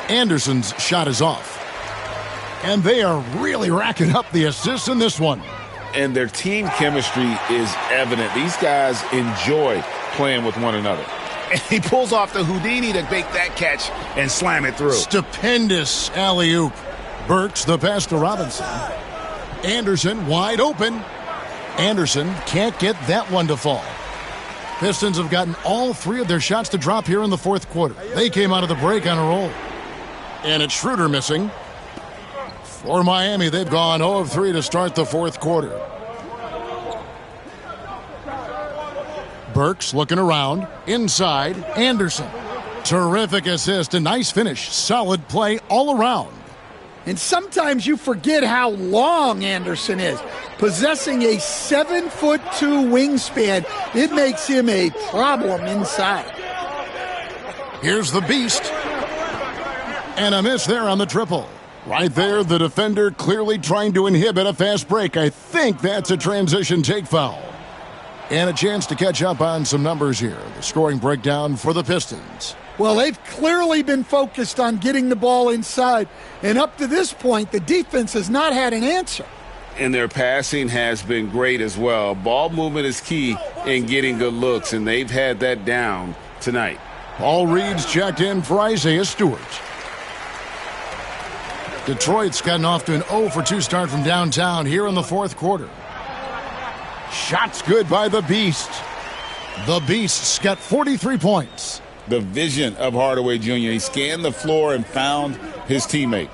Anderson's shot is off. And they are really racking up the assists in this one. And their team chemistry is evident. These guys enjoy playing with one another. And he pulls off the Houdini to make that catch and slam it through. Stupendous alley-oop. Burks the pass to Robinson. Anderson wide open. Anderson can't get that one to fall. Pistons have gotten all three of their shots to drop here in the fourth quarter. They came out of the break on a roll. And it's Schroeder missing. For Miami, they've gone 0 of 3 to start the fourth quarter. Burks looking around. Inside, Anderson. Terrific assist, a nice finish. Solid play all around. And sometimes you forget how long Anderson is. Possessing a 7'2" wingspan, it makes him a problem inside. Here's the Beast. And a miss there on the triple. Right there, the defender clearly trying to inhibit a fast break. I think that's a transition take foul. And a chance to catch up on some numbers here. The scoring breakdown for the Pistons. Well, they've clearly been focused on getting the ball inside. And up to this point, the defense has not had an answer. And their passing has been great as well. Ball movement is key in getting good looks, and they've had that down tonight. Paul Reed's checked in for Isaiah Stewart. Detroit's gotten off to an 0 for 2 start from downtown here in the fourth quarter. Shots good by the Beast. The Beast's got 43 points. The vision of Hardaway Jr. He scanned the floor and found his teammate.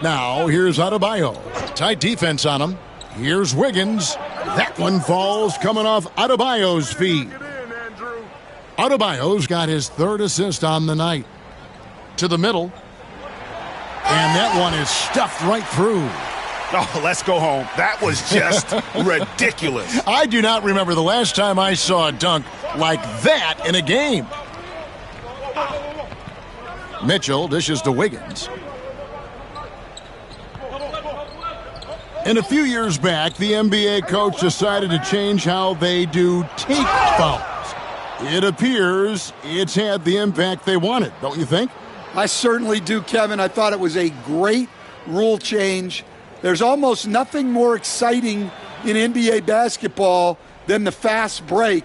Now, here's Adebayo. Tight defense on him. Here's Wiggins. That one falls coming off Adebayo's feet. Adebayo's got his third assist on the night. To the middle. And that one is stuffed right through. Oh, let's go home. That was just ridiculous. I do not remember the last time I saw a dunk like that in a game. Mitchell dishes to Wiggins. And a few years back, the NBA coach decided to change how they do take fouls. It appears it's had the impact they wanted, don't you think? I certainly do, Kevin. I thought it was a great rule change. There's almost nothing more exciting in NBA basketball than the fast break.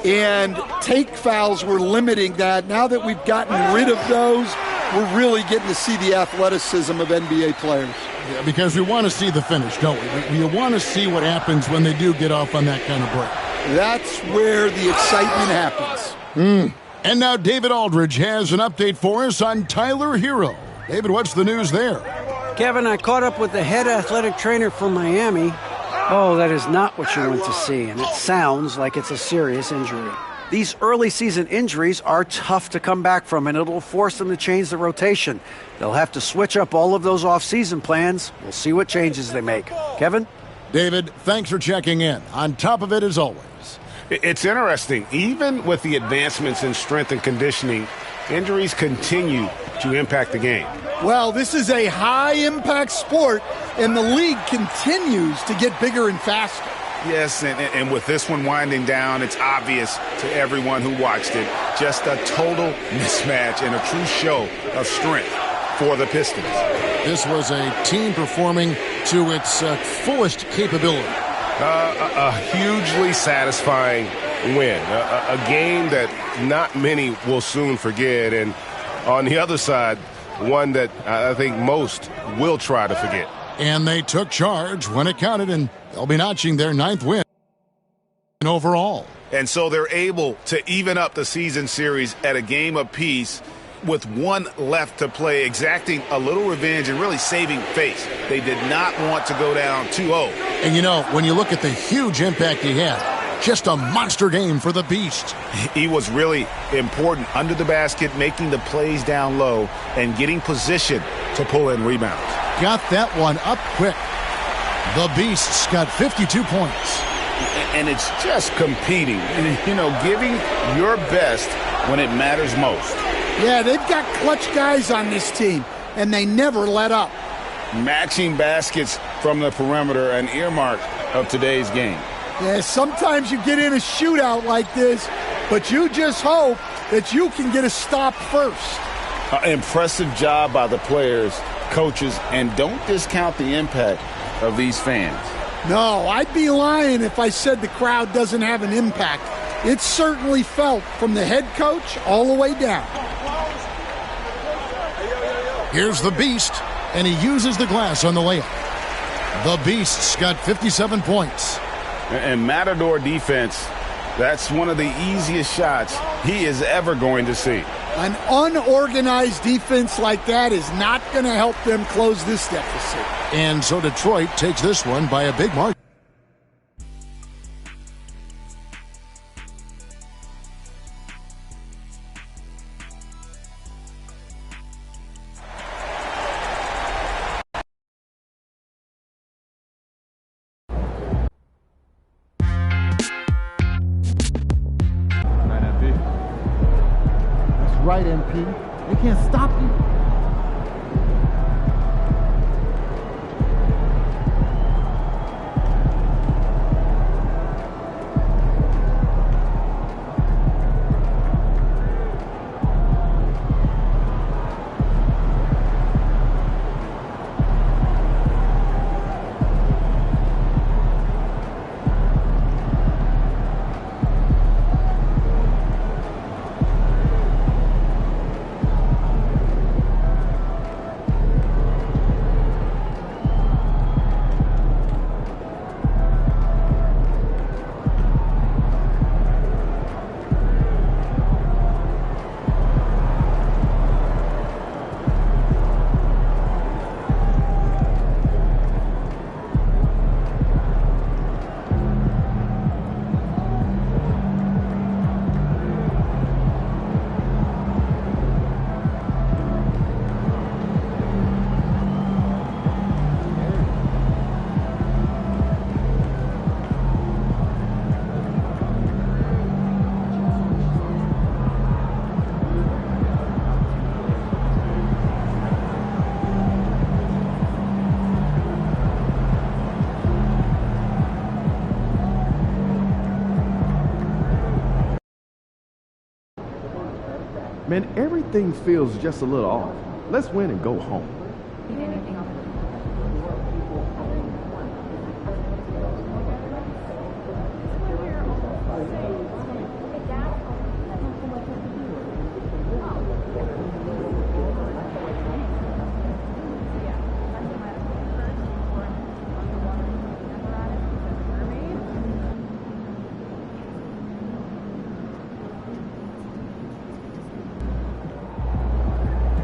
And take fouls were limiting that. Now that we've gotten rid of those, we're really getting to see the athleticism of NBA players. Yeah, because we want to see the finish, don't we? We want to see what happens when they do get off on that kind of break. That's where the excitement happens. And now David Aldridge has an update for us on Tyler Hero. David, what's the news there? Kevin, I caught up with the head athletic trainer from Miami. Oh, that is not what you want to see, and it sounds like it's a serious injury. These early season injuries are tough to come back from, and it'll force them to change the rotation. They'll have to switch up all of those off-season plans. We'll see what changes they make. Kevin? David, thanks for checking in. On top of it, as always. It's interesting. Even with the advancements in strength and conditioning, injuries continue to impact the game. Well, this is a high-impact sport, and the league continues to get bigger and faster. Yes, and with this one winding down, it's obvious to everyone who watched it. Just a total mismatch and a true show of strength for the Pistons. This was a team performing to its fullest capability. A hugely satisfying win. A game that not many will soon forget. And on the other side, one that I think most will try to forget. And they took charge when it counted, and they'll be notching their 9th win overall. And so they're able to even up the season series at a game apiece with one left to play, exacting a little revenge and really saving face. They did not want to go down 2-0. And you know, when you look at the huge impact he had, just a monster game for the Beast. He was really important under the basket, making the plays down low and getting position to pull in rebounds. got that one up quick. The Beasts got 52 points. And it's just competing, you know, giving your best when it matters most. Yeah, they've got clutch guys on this team, and they never let up. Matching baskets from the perimeter, an earmark of today's game. Yeah, sometimes you get in a shootout like this, but you just hope that you can get a stop first. Impressive job by the players, coaches, and don't discount the impact of these fans. No, I'd be lying if I said the crowd doesn't have an impact. It's certainly felt from the head coach all the way down. Here's the Beast, and he uses the glass on the layup. The Beasts got 57 points. And Matador defense, that's one of the easiest shots he is ever going to see. An unorganized defense like that is not going to help them close this deficit. And so Detroit takes this one by a big margin. Right, MP. They can't stop you. Man, everything feels just a little off. Let's win and go home.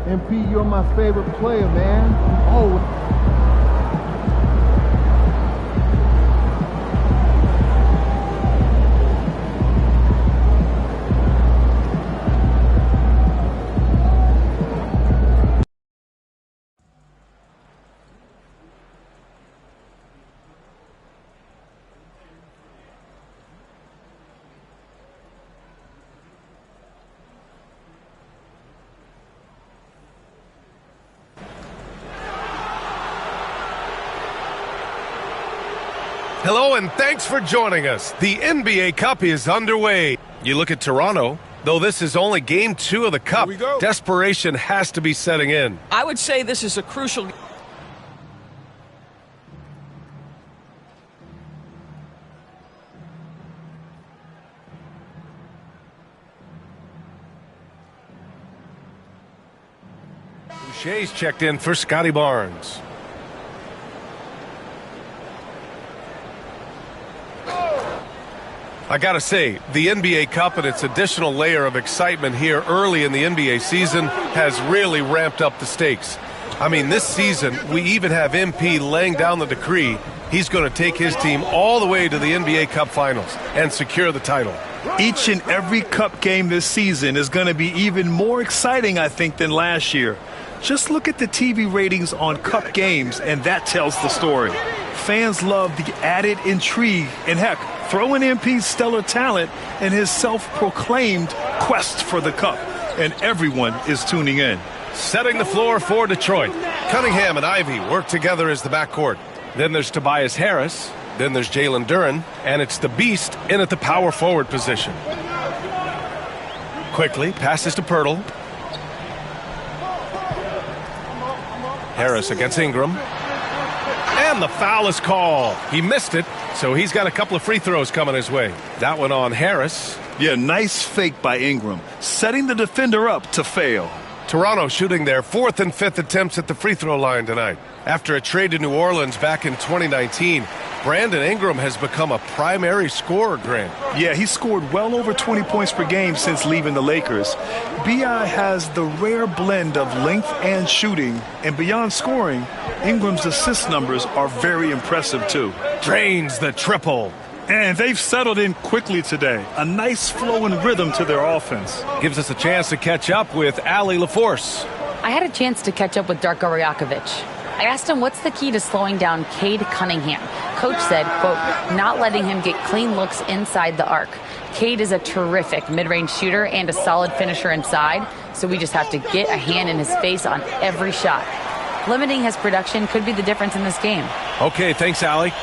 MP, you're my favorite player, man. Oh. Hello and thanks for joining us. The NBA Cup is underway. You look at Toronto, though this is only game 2 of the Cup, desperation has to be setting in. I would say this is a crucial... Boucher's checked in for Scotty Barnes. I gotta say, the NBA Cup and its additional layer of excitement here early in the NBA season has really ramped up the stakes. I mean, this season, we even have MP laying down the decree he's going to take his team all the way to the NBA Cup Finals and secure the title. Each and every Cup game this season is going to be even more exciting, I think, than last year. Just look at the TV ratings on Cup games, and that tells the story. Fans love the added intrigue, and heck, throw in MP's stellar talent and his self-proclaimed quest for the Cup, and everyone is tuning in. Setting the floor for Detroit. Cunningham and Ivy work together as the backcourt. Then there's Tobias Harris. Then there's Jalen Duren. And it's the Beast in at the power forward position. Quickly passes to Pirtle. Harris against Ingram. And the foul is called. He missed it, so he's got a couple of free throws coming his way. That one on Harris. Yeah, nice fake by Ingram, setting the defender up to fail. Toronto shooting their 4th and 5th attempts at the free throw line tonight. After a trade to New Orleans back in 2019, Brandon Ingram has become a primary scorer, Grant. Yeah, he scored well over 20 points per game since leaving the Lakers. B.I. has the rare blend of length and shooting, and beyond scoring, Ingram's assist numbers are very impressive too. Drains the triple. And they've settled in quickly today. A nice flow and rhythm to their offense. Gives us a chance to catch up with Allie LaForce. I had a chance to catch up with Darko Rajakovic. I asked him what's the key to slowing down Cade Cunningham. Coach said, quote, not letting him get clean looks inside the arc. Cade is a terrific mid-range shooter and a solid finisher inside, so we just have to get a hand in his face on every shot. Limiting his production could be the difference in this game. Okay, thanks, Allie.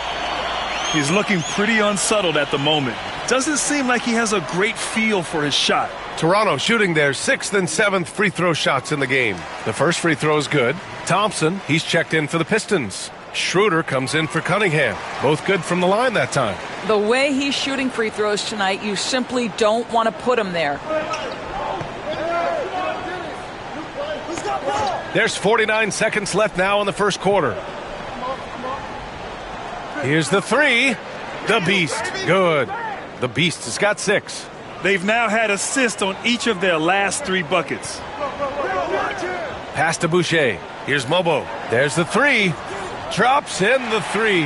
He's looking pretty unsettled at the moment. Doesn't seem like he has a great feel for his shot. Toronto shooting their 6th and 7th free throw shots in the game. The first free throw is good. Thompson, he's checked in for the Pistons. Schroeder comes in for Cunningham. Both good from the line that time. The way he's shooting free throws tonight, you simply don't want to put him there. There's 49 seconds left now in the first quarter. Here's the three. The Beast. Good. The Beast has got 6. They've now had assists on each of their last 3 buckets. Pass to Boucher. Here's Mobo. There's the 3. Drops in the 3.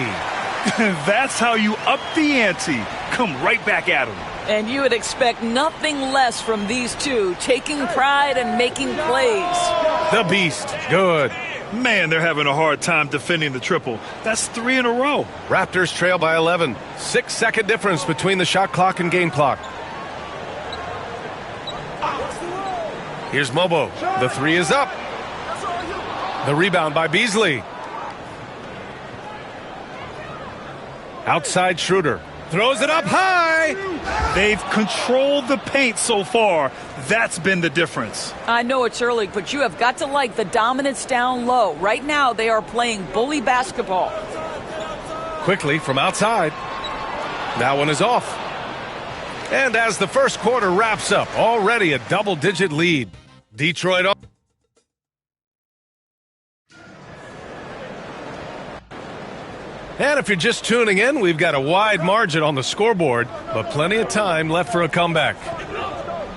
That's how you up the ante. Come right back at him. And you would expect nothing less from these two, taking pride and making plays. The Beast. Good. Man, they're having a hard time defending the triple. That's 3 in a row. Raptors trail by 11. 6-second difference between the shot clock and game clock. Here's Mobo. The 3 is up. The rebound by Beasley. Outside Schroeder. Throws it up high. They've controlled the paint so far. That's been the difference. I know it's early, but you have got to like the dominance down low. Right now, they are playing bully basketball. Quickly from outside. That one is off. And as the first quarter wraps up, already a double-digit lead. Detroit on. And if you're just tuning in, we've got a wide margin on the scoreboard, but plenty of time left for a comeback.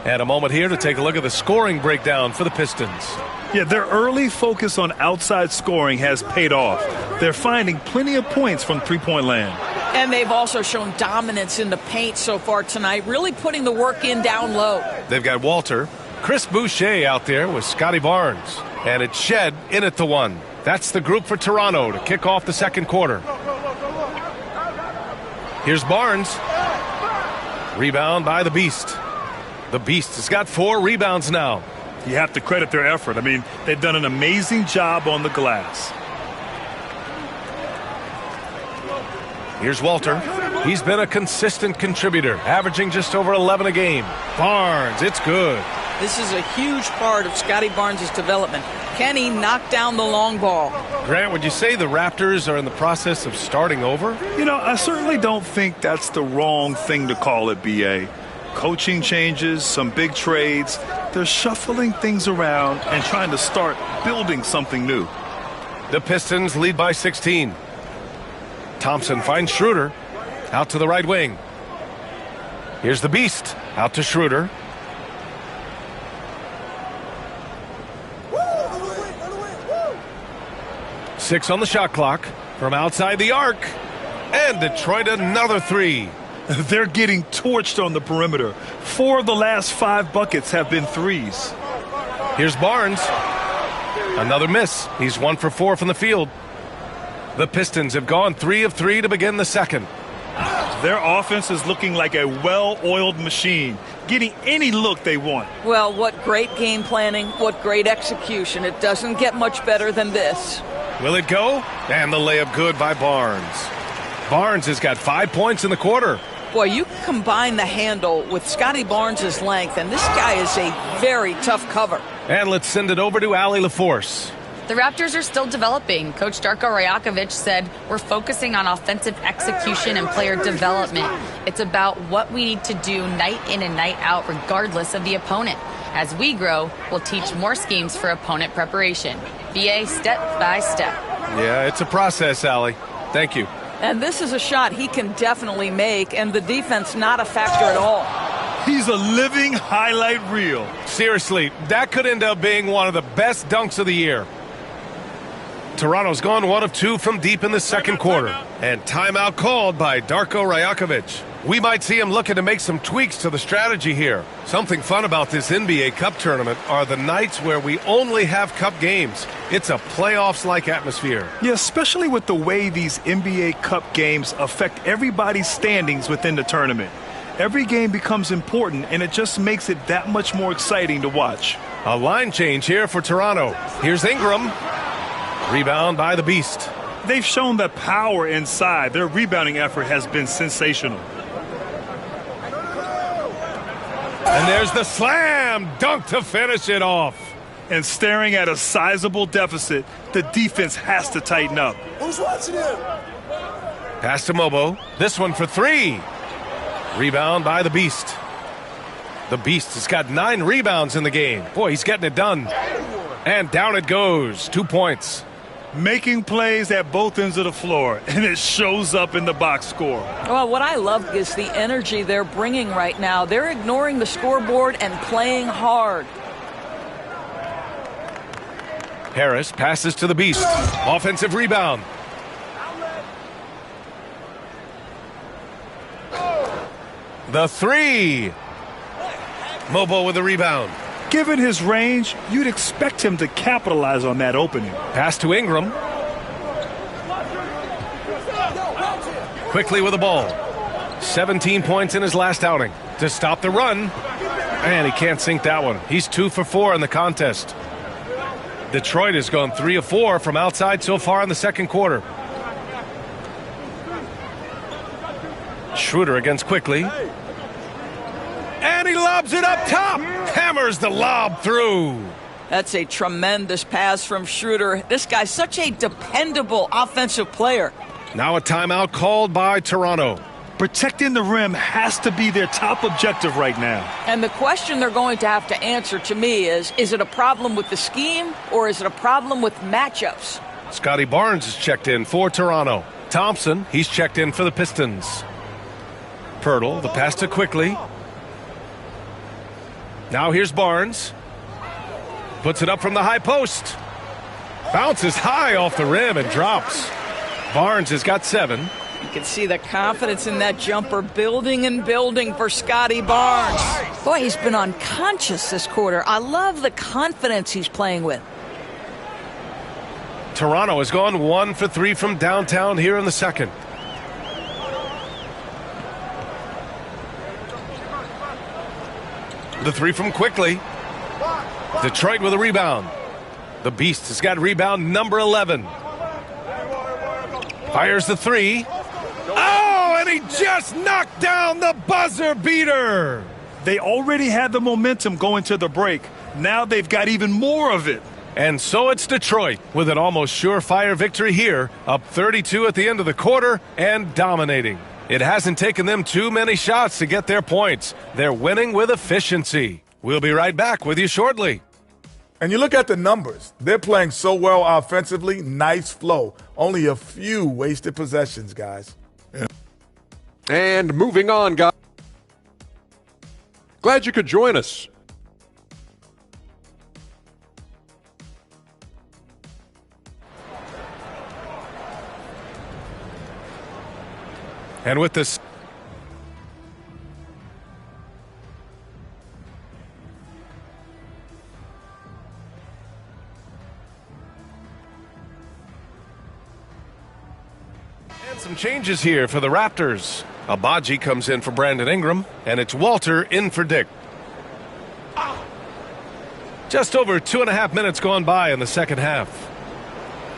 And a moment here to take a look at the scoring breakdown for the Pistons. Yeah, their early focus on outside scoring has paid off. They're finding plenty of points from three-point land. And they've also shown dominance in the paint so far tonight, really putting the work in down low. They've got Walter, Chris Boucher out there with Scotty Barnes, and it's Shed in at the 1. That's the group for Toronto to kick off the second quarter. Here's Barnes. Rebound by the Beast. The Beast has got 4 rebounds now. You have to credit their effort. I mean, they've done an amazing job on the glass. Here's Walter. He's been a consistent contributor, averaging just over 11 a game. Barnes, it's good. This is a huge part of Scotty Barnes' development. Can he knock down the long ball? Grant, would you say the Raptors are in the process of starting over? You know, I certainly don't think that's the wrong thing to call it, B.A. Coaching changes, some big trades. They're shuffling things around and trying to start building something new. The Pistons lead by 16. Thompson finds Schroeder out to the right wing. Here's the Beast out to Schroeder. Six on the shot clock from outside the arc. And Detroit another 3. They're getting torched on the perimeter. 4 of the last 5 buckets have been threes. Here's Barnes. Another miss. He's 1 for 4 from the field. The Pistons have gone 3 of 3 to begin the second. Their offense is looking like a well-oiled machine, getting any look they want. Well, what great game planning, what great execution. It doesn't get much better than this. Will it go? And the layup good by Barnes. Barnes has got 5 points in the quarter. Boy, you combine the handle with Scotty Barnes' length, and this guy is a very tough cover. And let's send it over to Allie LaForce. The Raptors are still developing. Coach Darko Rajakovic said, we're focusing on offensive execution and player development. It's about what we need to do night in and night out, regardless of the opponent. As we grow, we'll teach more schemes for opponent preparation. BA step by step. Yeah, it's a process, Allie. Thank you. And this is a shot he can definitely make, and the defense not a factor at all. He's a living highlight reel. Seriously, that could end up being one of the best dunks of the year. Toronto's gone 1 of 2 from deep in the second quarter. And timeout called by Darko Rajakovic. We might see him looking to make some tweaks to the strategy here. Something fun about this NBA Cup tournament are the nights where we only have Cup games. It's a playoffs-like atmosphere. Yeah, especially with the way these NBA Cup games affect everybody's standings within the tournament. Every game becomes important, and it just makes it that much more exciting to watch. A line change here for Toronto. Here's Ingram. Rebound by the Beast. They've shown the power inside. Their rebounding effort has been sensational. And there's the slam dunk to finish it off. And staring at a sizable deficit, the defense has to tighten up. Who's watching him? Pass to Mobo. This one for 3. Rebound by the Beast. The Beast has got 9 rebounds in the game. Boy, he's getting it done. And down it goes. 2 points. Making plays at both ends of the floor, and it shows up in the box score. Well, what I love is the energy they're bringing right now. They're ignoring the scoreboard and playing hard. Harris passes to the Beast. Offensive rebound. The 3. Mobo with the rebound. Given his range, you'd expect him to capitalize on that opening. Pass to Ingram. Quickly with the ball. 17 points in his last outing. To stop the run. And he can't sink that one. He's 2 for 4 in the contest. Detroit has gone 3 of 4 from outside so far in the second quarter. Schroeder against Quickly. And he lobs it up top. Hammers the lob through. That's a tremendous pass from Schroeder. This guy's such a dependable offensive player. Now a timeout called by Toronto. Protecting the rim has to be their top objective right now. And the question they're going to have to answer to me is it a problem with the scheme or is it a problem with matchups? Scotty Barnes is checked in for Toronto. Thompson, he's checked in for the Pistons. Pirtle, the pass to Quickly. Now here's Barnes. Puts it up from the high post. Bounces high off the rim and drops. Barnes has got 7. You can see the confidence in that jumper building and building for Scotty Barnes. Boy, he's been unconscious this quarter. I love the confidence he's playing with. Toronto has gone 1 for 3 from downtown here in the second. The 3 from Quickly. Detroit with a rebound. The Beast has got rebound number 11. Fires the 3. Oh, and he just knocked down the buzzer beater. They already had the momentum going to the break. Now they've got even more of it. And so it's Detroit with an almost surefire victory here, up 32 at the end of the quarter and dominating. It hasn't taken them too many shots to get their points. They're winning with efficiency. We'll be right back with you shortly. And you look at the numbers. They're playing so well offensively. Nice flow. Only a few wasted possessions, guys. Yeah. And moving on, guys. Glad you could join us. And with this, And some changes here for the Raptors. Abaji comes in for Brandon Ingram, and it's Walter in for Dick. Just over 2.5 minutes gone by in the second half.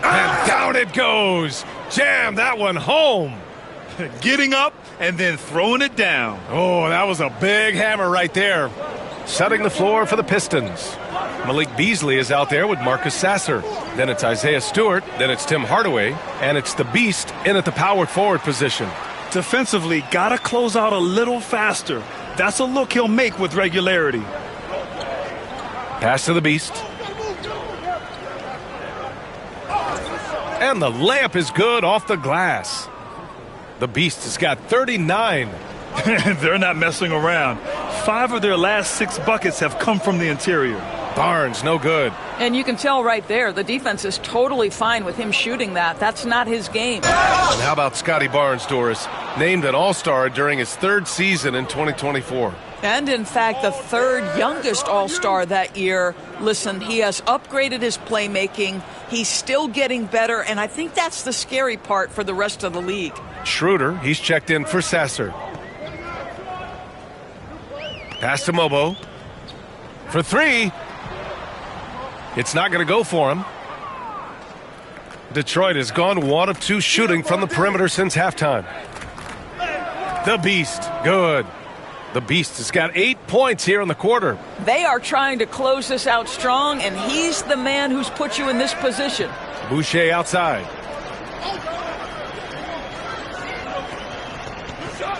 And down it goes. Jam that one home. Getting up and then throwing it down. Oh, that was a big hammer right there. Setting the floor for the Pistons. Malik Beasley is out there with Marcus Sasser. Then it's Isaiah Stewart. Then it's Tim Hardaway. And it's the Beast in at the power forward position. Defensively, gotta close out a little faster. That's a look he'll make with regularity. Pass to the Beast. And the layup is good off the glass. The Beast has got 39. They're not messing around. 5 of their last 6 buckets have come from the interior. Barnes, no good. And you can tell right there, the defense is totally fine with him shooting that. That's not his game. And how about Scotty Barnes, Doris? Named an All-Star during his 3rd season in 2024. And in fact, the 3rd youngest All-Star that year. Listen, he has upgraded his playmaking. He's still getting better, and I think that's the scary part for the rest of the league. Schroeder, he's checked in for Sasser. Pass to Mobo. For 3. It's not going to go for him. Detroit has gone 1 of 2 shooting from the perimeter since halftime. The Beast, good. The Beast has got 8 points here in the quarter. They are trying to close this out strong, and he's the man who's put you in this position. Boucher outside.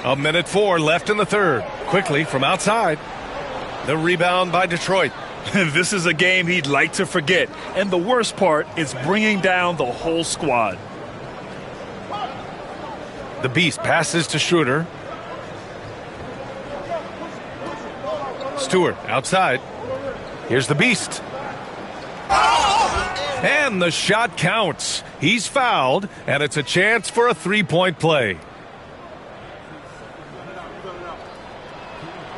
1:04 left in the 3rd. Quickly from outside. The rebound by Detroit. This is a game he'd like to forget. And the worst part is bringing down the whole squad. The Beast passes to Schroeder. Stewart outside. Here's the Beast. And the shot counts. He's fouled, and it's a chance for a 3-point play.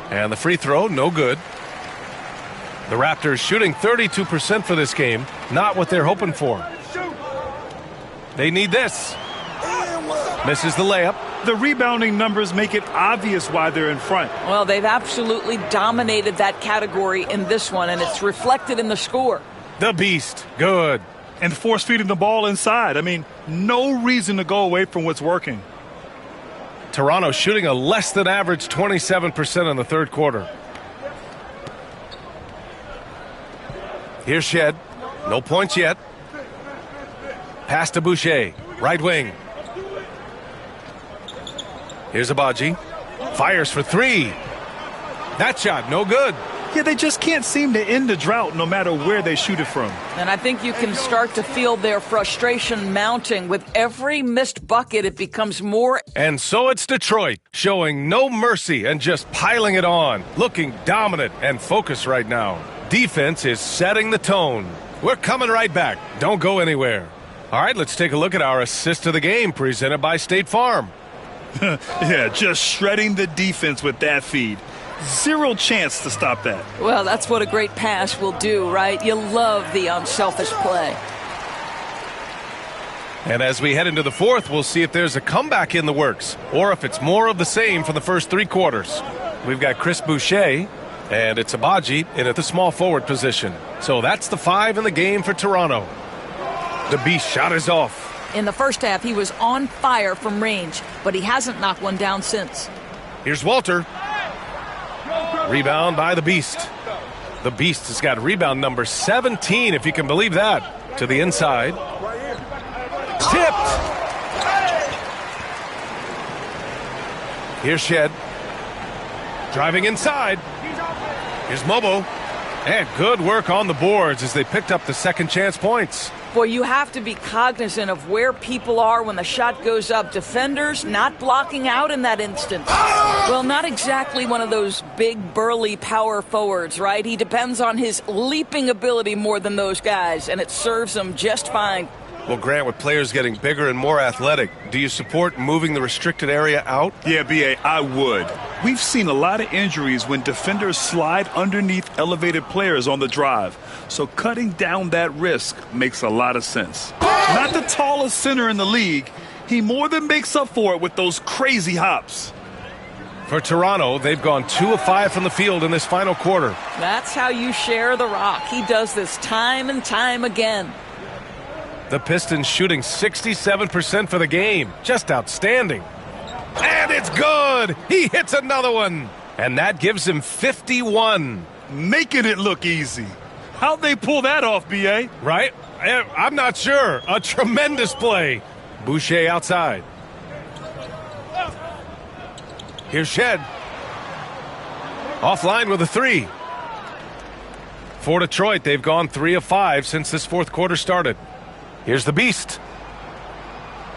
And the free throw, no good. The Raptors shooting 32% for this game. Not what they're hoping for. They need this. Misses the layup. The rebounding numbers make it obvious why they're in front. Well, they've absolutely dominated that category in this one, and it's reflected in the score. The Beast, good. And force feeding the ball inside. I mean, no reason to go away from what's working. Toronto shooting a less than average 27% in the 3rd quarter. Here's Shed. No points yet. Pass to Boucher. Right wing. Here's Abaji. Fires for 3. That shot, no good. Yeah, they just can't seem to end the drought no matter where they shoot it from. And I think you can start to feel their frustration mounting. With every missed bucket, it becomes more. And so it's Detroit, showing no mercy and just piling it on. Looking dominant and focused right now. Defense is setting the tone. We're coming right back. Don't go anywhere. All right, let's take a look at our assist of the game presented by State Farm. Yeah, just shredding the defense with that feed. Zero chance to stop that. Well, that's what a great pass will do, right? You love the unselfish play. And as we head into the 4th, we'll see if there's a comeback in the works or if it's more of the same for the first 3 quarters. We've got Chris Boucher, and it's Abaji in at the small forward position. So that's the 5 in the game for Toronto. The Beast shot is off. In the first half, he was on fire from range, but he hasn't knocked one down since. Here's Walter. Rebound by the Beast. The Beast has got rebound number 17, if you can believe that. To the inside. Tipped. Here's Shed. Driving inside. Here's Mobo. And good work on the boards as they picked up the second chance points. Boy, you have to be cognizant of where people are when the shot goes up. Defenders not blocking out in that instance. Well, not exactly one of those big, burly power forwards, right? He depends on his leaping ability more than those guys, and it serves him just fine. Well, Grant, with players getting bigger and more athletic, do you support moving the restricted area out? Yeah, B.A., I would. We've seen a lot of injuries when defenders slide underneath elevated players on the drive. So cutting down that risk makes a lot of sense. Not the tallest center in the league. he more than makes up for it with those crazy hops. For Toronto, they've gone 2 of 5 from the field in this final quarter. That's how you share the rock. He does this time and time again. The Pistons shooting 67% for the game. Just outstanding. And it's good. He hits another one. And that gives him 51. Making it look easy. How'd they pull that off, B.A.? Right? I'm not sure. A tremendous play. Boucher outside. Here's Shed. Offline with a 3. For Detroit, they've gone 3 of 5 since this fourth quarter started. Here's the Beast.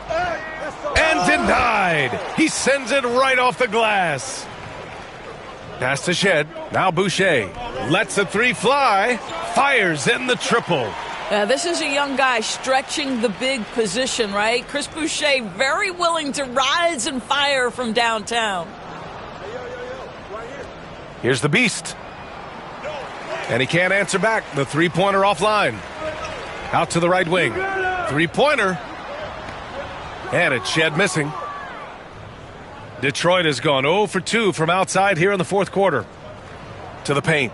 And denied. He sends it right off the glass. Pass to Shed. Now Boucher lets the 3 fly. Fires in the triple. This is a young guy stretching the big position, right? Chris Boucher very willing to rise and fire from downtown. Here's the Beast. And he can't answer back. The 3-pointer offline. Out to the right wing. 3-pointer. And it's Shed missing. Detroit has gone 0 for 2 from outside here in the fourth quarter. To the paint.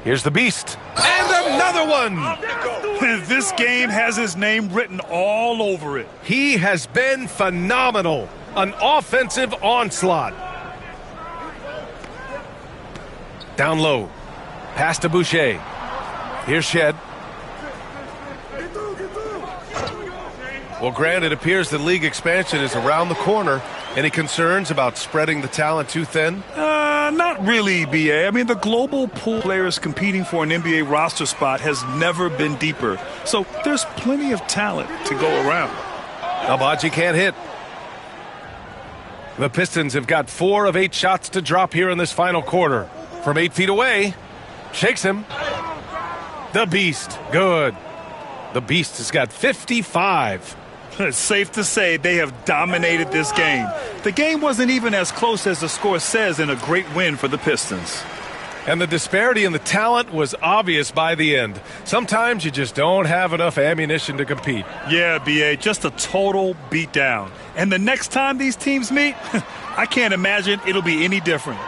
Here's the Beast. And another one! This game has his name written all over it. He has been phenomenal. An offensive onslaught. Down low. Pass to Boucher. Here's Shed. Well, Grant, it appears that league expansion is around the corner. Any concerns about spreading the talent too thin? Not really, B.A. I mean, the global pool of players competing for an NBA roster spot has never been deeper. So there's plenty of talent to go around. Abaji can't hit. The Pistons have got 4 of 8 shots to drop here in this final quarter. From 8 feet away. Shakes him. The Beast. Good. The Beast has got 55. It's safe to say they have dominated this game. The game wasn't even as close as the score says in a great win for the Pistons. And the disparity in the talent was obvious by the end. Sometimes you just don't have enough ammunition to compete. Yeah, B.A., just a total beatdown. And the next time these teams meet, I can't imagine it'll be any different.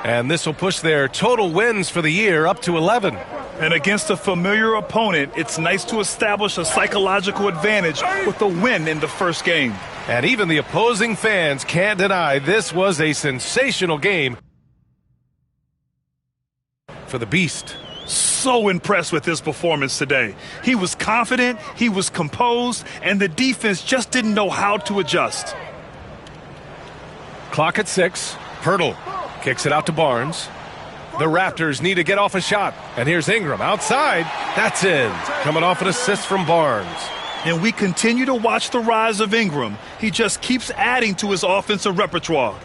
And this will push their total wins for the year up to 11. And against a familiar opponent, it's nice to establish a psychological advantage with a win in the first game. And even the opposing fans can't deny this was a sensational game for the Beast. So impressed with his performance today. He was confident, he was composed, and the defense just didn't know how to adjust. Clock at 6. Pirtle kicks it out to Barnes. The Raptors need to get off a shot. And here's Ingram outside. That's in. Coming off an assist from Barnes. And we continue to watch the rise of Ingram. He just keeps adding to his offensive repertoire.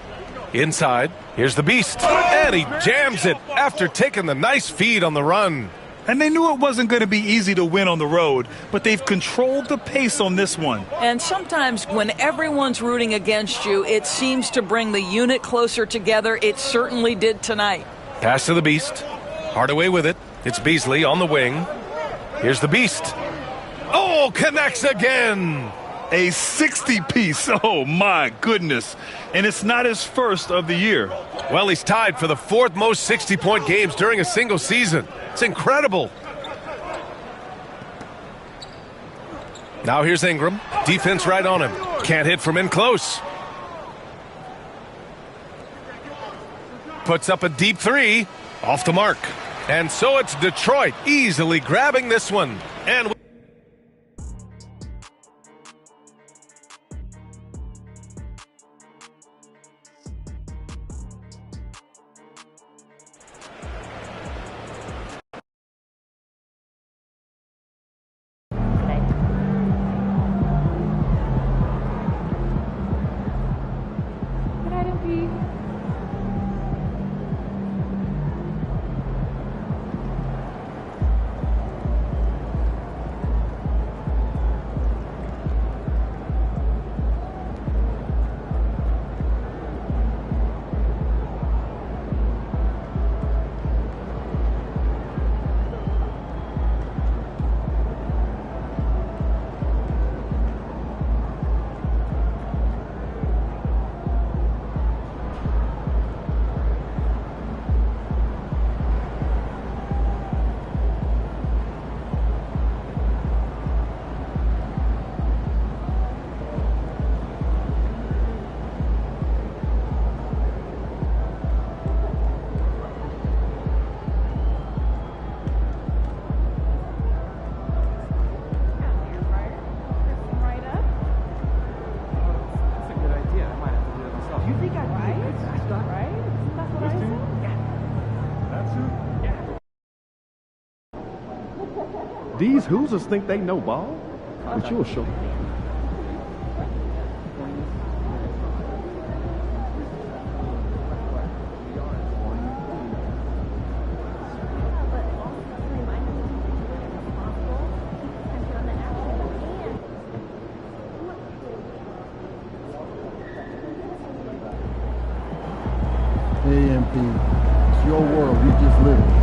Inside. Here's the Beast. And he jams it after taking the nice feed on the run. And they knew it wasn't going to be easy to win on the road, but they've controlled the pace on this one. And sometimes when everyone's rooting against you, it seems to bring the unit closer together. It certainly did tonight. Pass to the Beast. Hardaway with it. It's Beasley on the wing. Here's the Beast. Oh, connects again. A 60-piece. Oh, my goodness. And it's not his first of the year. Well, he's tied for the 4th most 60-point games during a single season. It's incredible. Now here's Ingram. Defense right on him. Can't hit from in close. Puts up a deep 3. Off the mark. And so it's Detroit easily grabbing this one. And These Hoosiers think they know ball, but you'll show. AMP, it's your world. You just live it.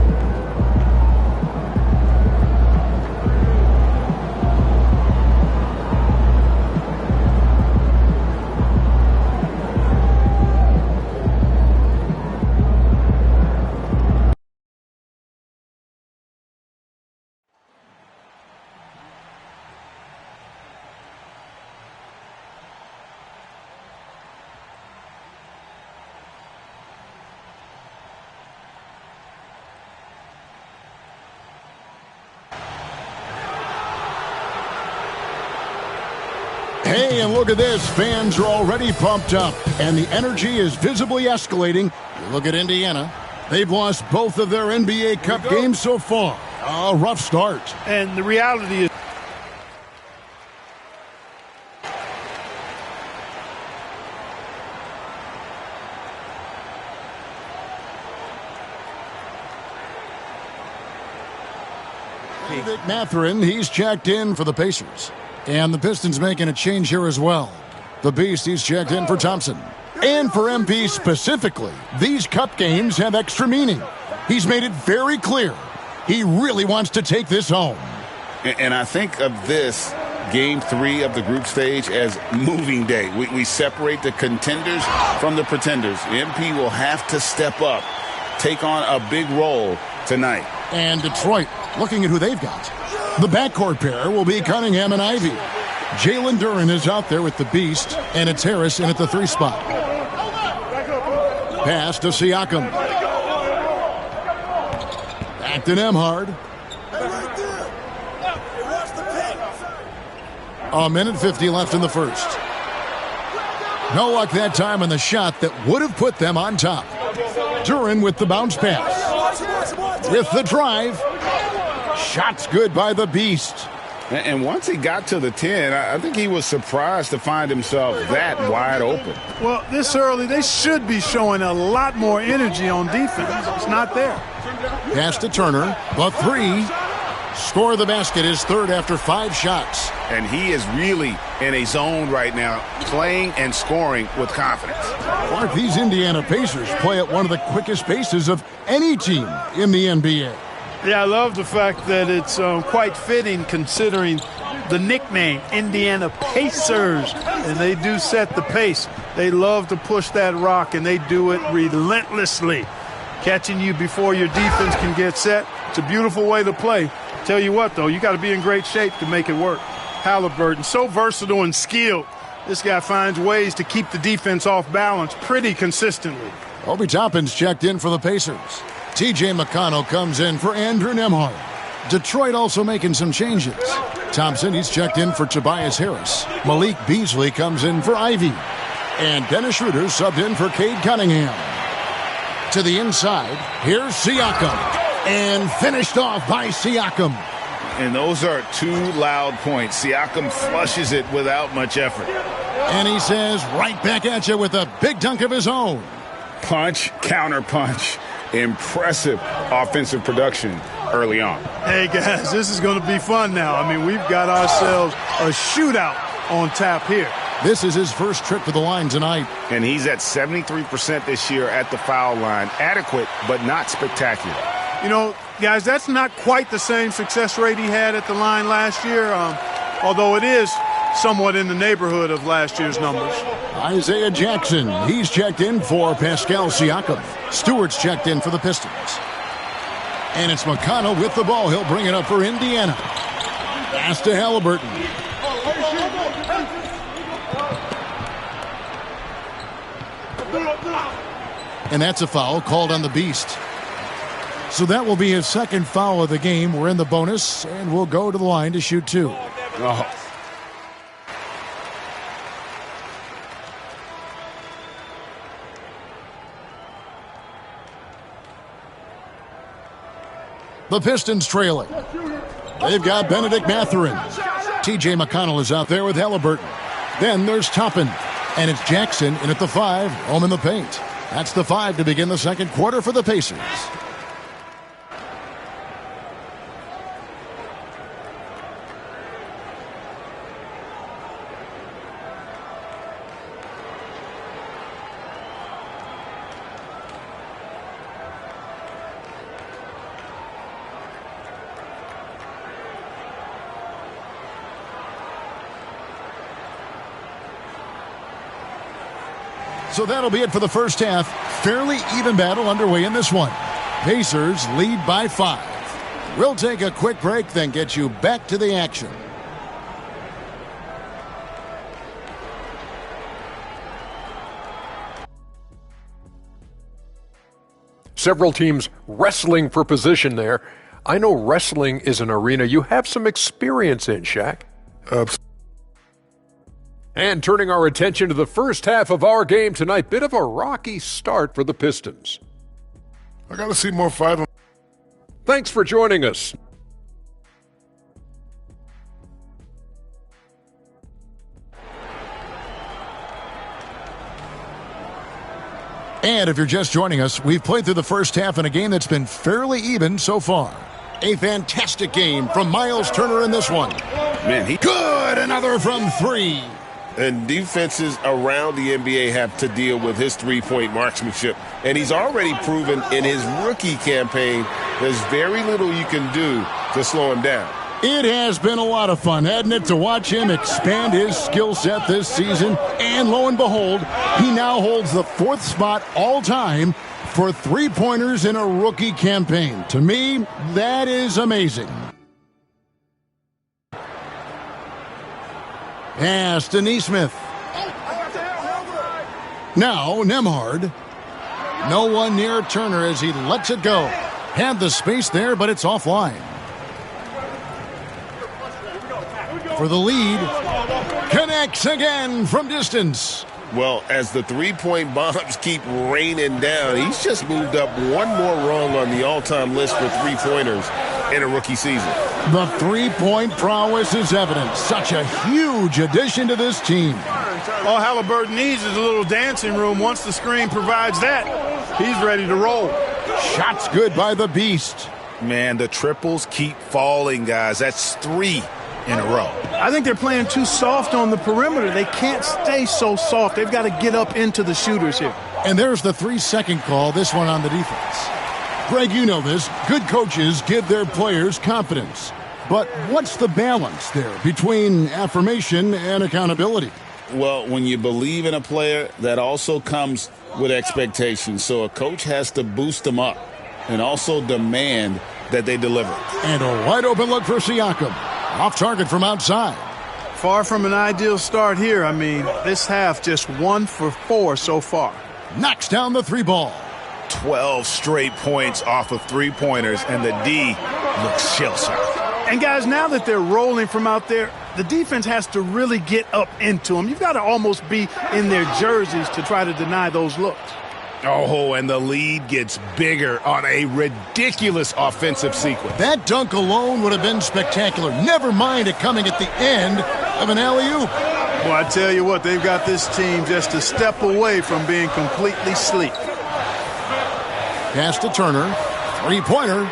Hey, and look at this. Fans are already pumped up, and the energy is visibly escalating. You look at Indiana. They've lost both of their NBA Cup games so far. A rough start. And the reality is, Mathurin, he's checked in for the Pacers. And the Pistons making a change here as well. The Beast, he's checked in for Thompson. And for MP specifically, these Cup games have extra meaning. He's made it very clear he really wants to take this home. And I think of this Game 3 of the group stage as moving day. We separate the contenders from the pretenders. MP will have to step up, take on a big role tonight. And Detroit, looking at who they've got. The backcourt pair will be Cunningham and Ivy. Jalen Duren is out there with the Beast, and it's Harris in at the 3 spot. Pass to Siakam. Back to Nembhard. A minute 50 left in the first. No luck that time on the shot that would have put them on top. Duren with the bounce pass. With the drive. Shot's good by the Beast. And once he got to the 10, I think he was surprised to find himself that wide open. well, this early, they should be showing a lot more energy on defense. It's not there. Pass to Turner. The 3. Score the basket, his third after 5 shots. And he is really in a zone right now, playing and scoring with confidence. Mark, these Indiana Pacers play at one of the quickest paces of any team in the NBA. Yeah, I love the fact that it's quite fitting considering the nickname, Indiana Pacers. And they do set the pace. They love to push that rock, and they do it relentlessly. Catching you before your defense can get set. It's a beautiful way to play. Tell you what, though, you got to be in great shape to make it work. Halliburton, so versatile and skilled. This guy finds ways to keep the defense off balance pretty consistently. Obi Toppin's checked in for the Pacers. T.J. McConnell comes in for Andrew Nembhard. Detroit also making some changes. Thompson, he's checked in for Tobias Harris. Malik Beasley comes in for Ivy. And Dennis Schroeder subbed in for Cade Cunningham. To the inside, here's Siakam. And finished off by Siakam. And those are 2 loud points. Siakam flushes it without much effort. And he says, right back at you with a big dunk of his own. Punch, counter punch. Impressive offensive production early on. Hey, guys, this is going to be fun now. I mean, we've got ourselves a shootout on tap here. This is his first trip to the line tonight. And he's at 73% this year at the foul line. Adequate, but not spectacular. You know, guys, that's not quite the same success rate he had at the line last year, although it is somewhat in the neighborhood of last year's numbers. Isaiah Jackson, he's checked in for Pascal Siakam. Stewart's checked in for the Pistons. And it's McConnell with the ball. He'll bring it up for Indiana. Pass to Halliburton. And that's a foul called on the Beast. So that will be his second foul of the game. We're in the bonus, and we'll go to the line to shoot 2. Oh. The Pistons trailing. They've got Benedict Mathurin. T.J. McConnell is out there with Halliburton. Then there's Toppin. And it's Jackson in at the 5, home in the paint. That's the 5 to begin the second quarter for the Pacers. So that'll be it for the first half. Fairly even battle underway in this one. Pacers lead by 5. We'll take a quick break, then get you back to the action. Several teams wrestling for position there. I know wrestling is an arena you have some experience in, Shaq. And turning our attention to the first half of our game tonight, bit of a rocky start for the Pistons. I got to see more fight. Thanks for joining us. And if you're just joining us, we've played through the first half in a game that's been fairly even so far. A fantastic game from Myles Turner in this one. Man, Good! Another from 3. And defenses around the NBA have to deal with his three-point marksmanship. And he's already proven in his rookie campaign there's very little you can do to slow him down. It has been a lot of fun, hasn't it, to watch him expand his skill set this season. And lo and behold, he now holds the 4th spot all-time for three-pointers in a rookie campaign. To me, that is amazing. Pass to Nesmith. Now Nembhard. No one near Turner as he lets it go. Had the space there, but it's offline. For the lead. Connects again from distance. Well, as the three-point bombs keep raining down, he's just moved up one more rung on the all-time list for three-pointers in a rookie season. The three-point prowess is evident. Such a huge addition to this team. All Halliburton needs is a little dancing room. Once the screen provides that, he's ready to roll. Shots good by the Beast. Man, the triples keep falling, guys. That's 3 in a row. I think they're playing too soft on the perimeter. They can't stay so soft. They've got to get up into the shooters here. And there's the 3-second call, this one on the defense. Greg, you know this. Good coaches give their players confidence. But what's the balance there between affirmation and accountability? Well, when you believe in a player, that also comes with expectations. So a coach has to boost them up and also demand that they deliver. And a wide open look for Siakam. Off target from outside. Far from an ideal start here. I mean, this half just 1 for 4 so far. Knocks down the 3 ball. 12 straight points off of three-pointers, and the D looks shell-shocked. And guys, now that they're rolling from out there, the defense has to really get up into them. You've got to almost be in their jerseys to try to deny those looks. Oh, and the lead gets bigger on a ridiculous offensive sequence. That dunk alone would have been spectacular. Never mind it coming at the end of an alley-oop. Well, I tell you what, they've got this team just a step away from being completely sleek. Pass to Turner. Three-pointer.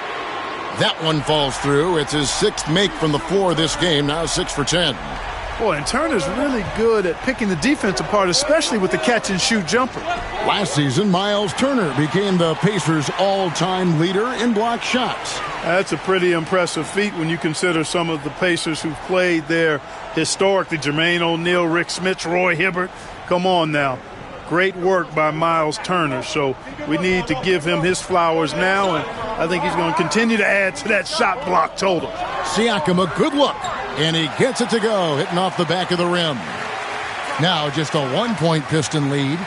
That one falls through. It's his 6th make from the floor this game. Now 6 for 10. Boy, and Turner's really good at picking the defense apart, especially with the catch-and-shoot jumper. Last season, Myles Turner became the Pacers' all-time leader in block shots. That's a pretty impressive feat when you consider some of the Pacers who've played there historically. Jermaine O'Neal, Rick Smith, Roy Hibbert. Come on now. Great work by Myles Turner. So we need to give him his flowers now, and I think he's going to continue to add to that shot block total. Siakam, a good look, and he gets it to go, hitting off the back of the rim. Now just a 1-point Piston lead.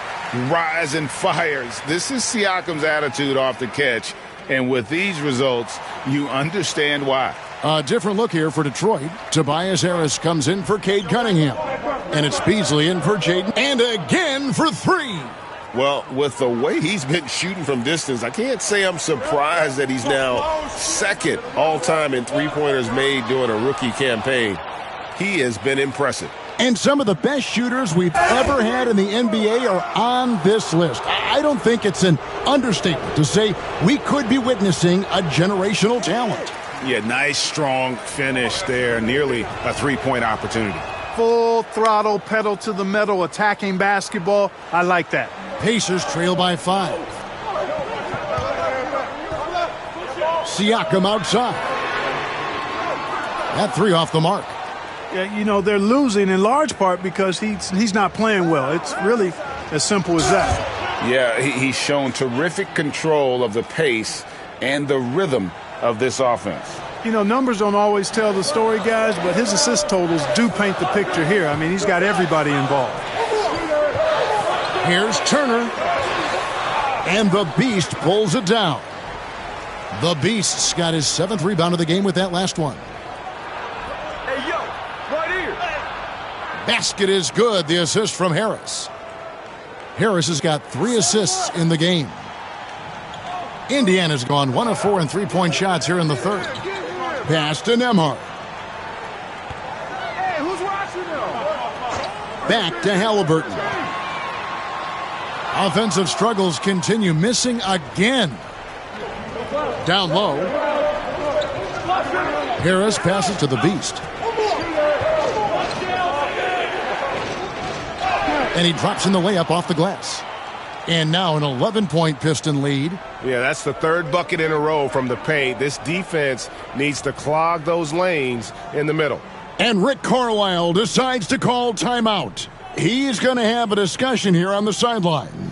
Rise and fires. This is Siakam's attitude off the catch, and with these results, you understand why. A different look here for Detroit. Tobias Harris comes in for Cade Cunningham. And it's Beasley in for Jaden. And again for 3. Well, with the way he's been shooting from distance, I can't say I'm surprised that he's now second all-time in three-pointers made during a rookie campaign. He has been impressive. And some of the best shooters we've ever had in the NBA are on this list. I don't think it's an understatement to say we could be witnessing a generational talent. Yeah, nice, strong finish there. Nearly a three-point opportunity. Full throttle, pedal to the metal, attacking basketball. I like that. Pacers trail by 5. Siakam outside. That three off the mark. Yeah, you know, they're losing in large part because he's not playing well. It's really as simple as that. Yeah, he's shown terrific control of the pace and the rhythm of this offense. You know, numbers don't always tell the story, guys, but his assist totals do paint the picture here. I mean, he's got everybody involved. Here's Turner. And the Beast pulls it down. The Beast's got his 7th rebound of the game with that last one. Hey, yo, right here. Basket is good. The assist from Harris. Harris has got 3 assists in the game. Indiana's gone 1 of 4 in three-point shots here in the third. Pass to Nembhard. Hey, who's watching them? Back to Halliburton. Offensive struggles continue, missing again. Down low. Harris passes to the Beast. And he drops in the layup off the glass. And now an 11-point Piston lead. Yeah, that's the 3rd bucket in a row from the paint. This defense needs to clog those lanes in the middle. And Rick Carlisle decides to call timeout. He's going to have a discussion here on the sideline.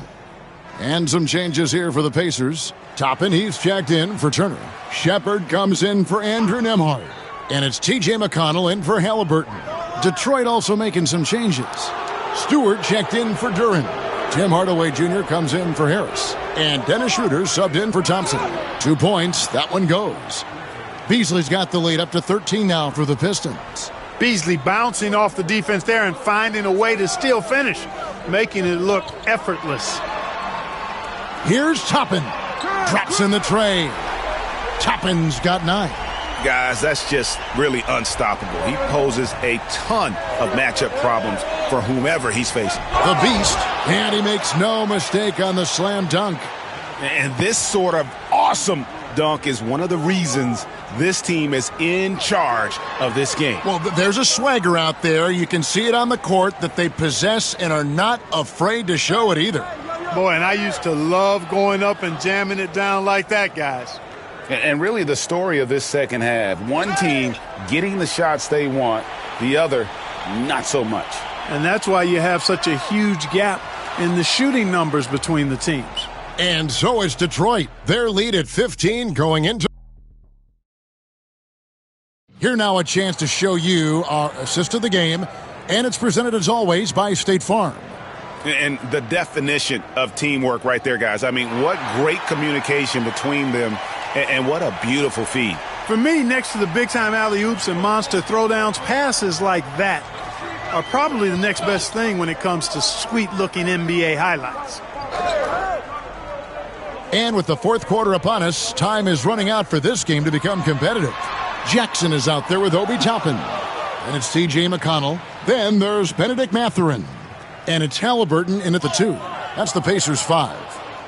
And some changes here for the Pacers. Toppin, he's checked in for Turner. Shepard comes in for Andrew Nembhard. And it's T.J. McConnell in for Halliburton. Detroit also making some changes. Stewart checked in for Duren. Tim Hardaway Jr. comes in for Harris. And Dennis Schroeder subbed in for Thompson. 2 points, that one goes. Beasley's got the lead up to 13 now for the Pistons. Beasley bouncing off the defense there and finding a way to still finish, making it look effortless. Here's Toppin. Drops in the tray. Toppin's got 9. Guys, that's just really unstoppable. He poses a ton of matchup problems for whomever he's facing. The Beast, and he makes no mistake on the slam dunk. And this sort of awesome dunk is one of the reasons this team is in charge of this game. Well, there's a swagger out there. You can see it on the court that they possess and are not afraid to show it either. Boy, and I used to love going up and jamming it down like that, guys. And really the story of this second half, one team getting the shots they want, the other not so much. And that's why you have such a huge gap in the shooting numbers between the teams. And so is Detroit. Their lead at 15 going into. Here now a chance to show you our assist of the game. And it's presented as always by State Farm. And the definition of teamwork right there, guys. I mean, what great communication between them. And what a beautiful feed. For me, next to the big-time alley-oops and monster throwdowns, passes like that are probably the next best thing when it comes to sweet-looking NBA highlights. And with the fourth quarter upon us, time is running out for this game to become competitive. Jackson is out there with Obi Toppin. And it's T.J. McConnell. Then there's Benedict Mathurin. And it's Halliburton in at the 2. That's the Pacers' 5.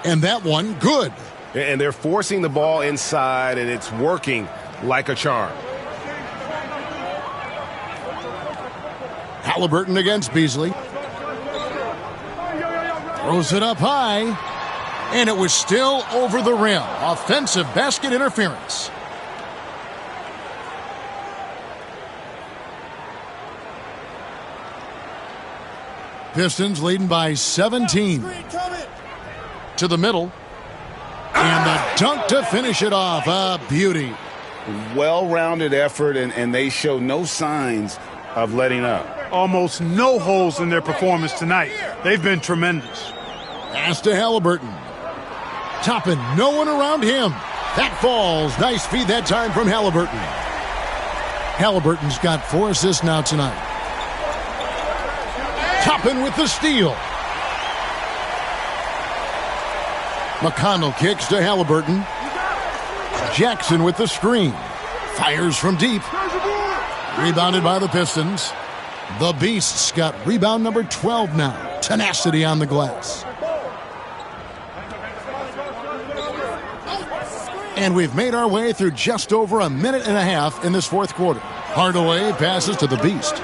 And that one, good. And they're forcing the ball inside, and it's working like a charm. Halliburton against Beasley. Throws it up high. And it was still over the rim. Offensive basket interference. Pistons leading by 17. To the middle. And the dunk to finish it off. A beauty. Well-rounded effort, and they show no signs of letting up. Almost no holes in their performance tonight. They've been tremendous. Pass to Halliburton. Toppin, no one around him. That falls. Nice feed that time from Halliburton. Halliburton's got 4 assists now tonight. Toppin with the steal. McConnell kicks to Halliburton. Jackson with the screen. Fires from deep. Rebounded by the Pistons. The Beasts got rebound number 12 now. Tenacity on the glass. And we've made our way through just over a minute and a half in this fourth quarter. Hardaway passes to the Beast.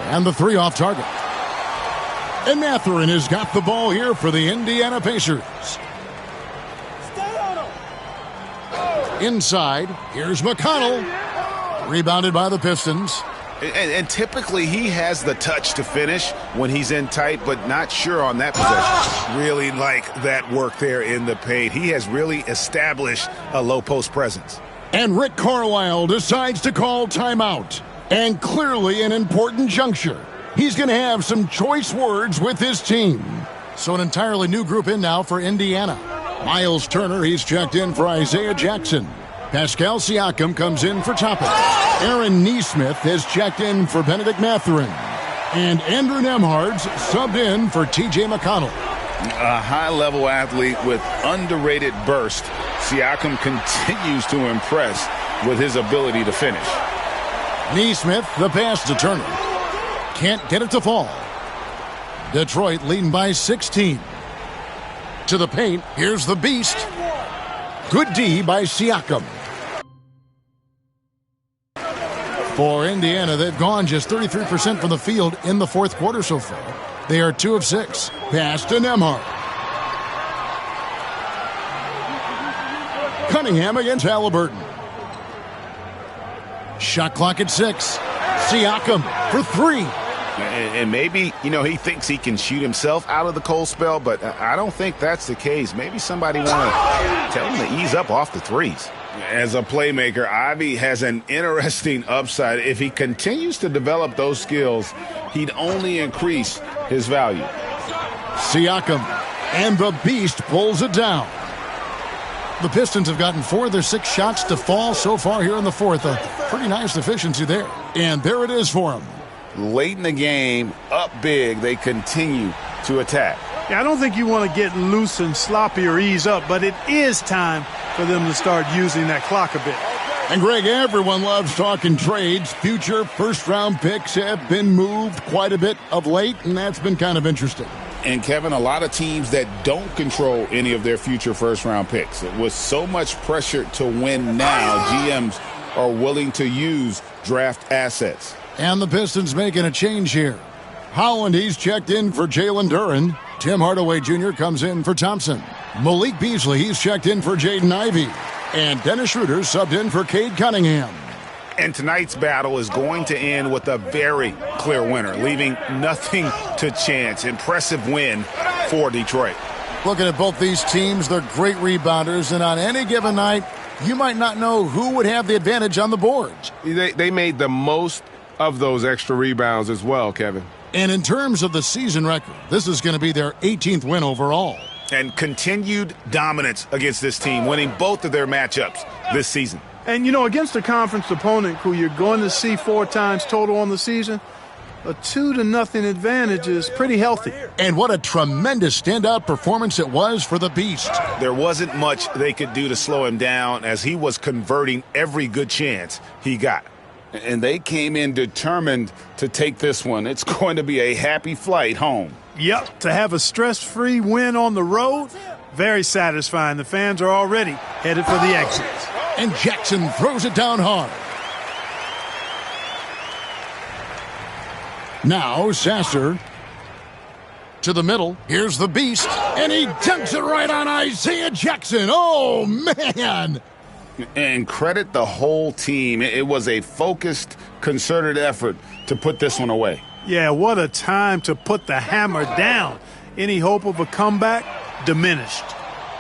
And the three off target. And Mathurin has got the ball here for the Indiana Pacers. Inside, here's McConnell. Rebounded by the Pistons. And typically he has the touch to finish when he's in tight, but not sure on that possession. Really like that work there in the paint. He has really established a low post presence. And Rick Carlisle decides to call timeout. And clearly an important juncture. He's going to have some choice words with his team. So an entirely new group in now for Indiana. Miles Turner, he's checked in for Isaiah Jackson. Pascal Siakam comes in for Toppin. Aaron Nesmith has checked in for Benedict Mathurin. And Andrew Nembhard's subbed in for T.J. McConnell. A high-level athlete with underrated burst. Siakam continues to impress with his ability to finish. Nesmith, the pass to Turner. Can't get it to fall. Detroit leading by 16. To the paint, here's the Beast. Good D by Siakam. For Indiana, they've gone just 33% from the field in the fourth quarter so far. They are 2 of 6. Pass to Nembhard. Cunningham against Halliburton. Shot clock at 6. Siakam for 3. And maybe, he thinks he can shoot himself out of the cold spell, but I don't think that's the case. Maybe somebody want to tell him to ease up off the threes. As a playmaker, Ivy has an interesting upside. If he continues to develop those skills, he'd only increase his value. Siakam, and the Beast pulls it down. The Pistons have gotten 4 of their 6 shots to fall so far here in the fourth. A pretty nice efficiency there. And there it is for them. Late in the game, up big, they continue to attack. Yeah, I don't think you want to get loose and sloppy or ease up, but it is time for them to start using that clock a bit. And Greg, everyone loves talking trades. Future first-round picks have been moved quite a bit of late, and that's been kind of interesting. And, Kevin, a lot of teams that don't control any of their future first-round picks. With so much pressure to win now, GMs are willing to use draft assets. And the Pistons making a change here. Holland, he's checked in for Jalen Duren. Tim Hardaway Jr. comes in for Thompson. Malik Beasley, he's checked in for Jaden Ivey. And Dennis Schroeder subbed in for Cade Cunningham. And tonight's battle is going to end with a very clear winner, leaving nothing to chance. Impressive win for Detroit. Looking at both these teams, they're great rebounders, and on any given night, you might not know who would have the advantage on the boards. They made the most of those extra rebounds as well, Kevin. And in terms of the season record, this is going to be their 18th win overall. And continued dominance against this team, winning both of their matchups this season. And, against a conference opponent who you're going to see 4 times total on the season, a 2-0 advantage is pretty healthy. And what a tremendous standout performance it was for the Beast. There wasn't much they could do to slow him down as he was converting every good chance he got. And they came in determined to take this one. It's going to be a happy flight home. Yep, to have a stress-free win on the road, very satisfying. The fans are already headed for the exits. And Jackson throws it down hard. Now Sasser to the middle. Here's the Beast, and he dunks it right on Isaiah Jackson. Oh, man. And credit the whole team. It was a focused, concerted effort to put this one away. Yeah, what a time to put the hammer down. Any hope of a comeback diminished.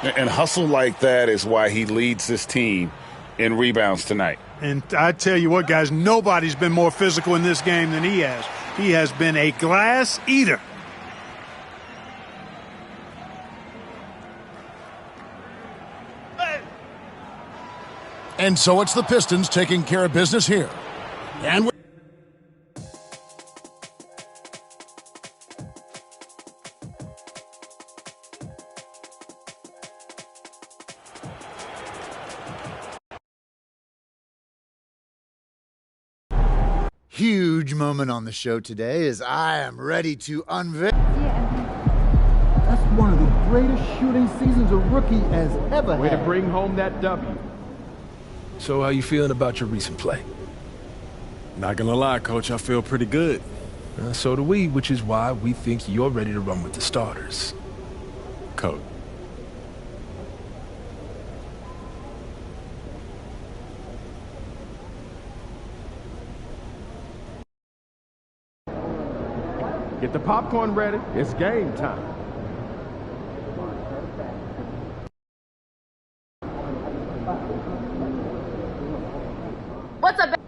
And hustle like that is why he leads this team in rebounds tonight. And I tell you what, guys, nobody's been more physical in this game than he has. He has been a glass eater. And so it's the Pistons taking care of business here. And huge moment on the show today as I am ready to unveil. That's one of the greatest shooting seasons a rookie has ever had. Way to bring home that W. So how you feeling about your recent play? Not gonna lie, Coach, I feel pretty good. So do we, which is why we think you're ready to run with the starters. Coach. Get the popcorn ready. It's game time. What's up?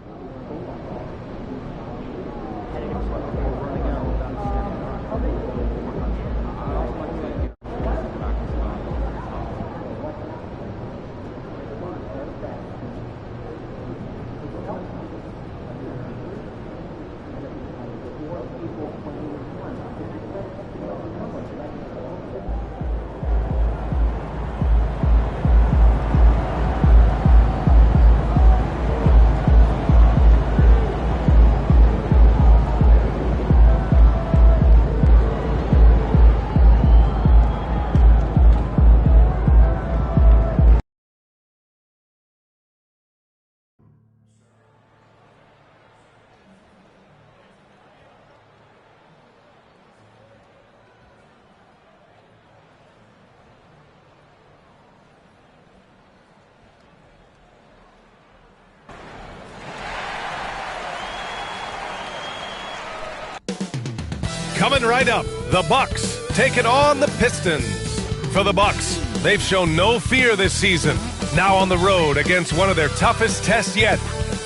Coming right up, the Bucks taking on the Pistons. For the Bucks, they've shown no fear this season. Now on the road against one of their toughest tests yet.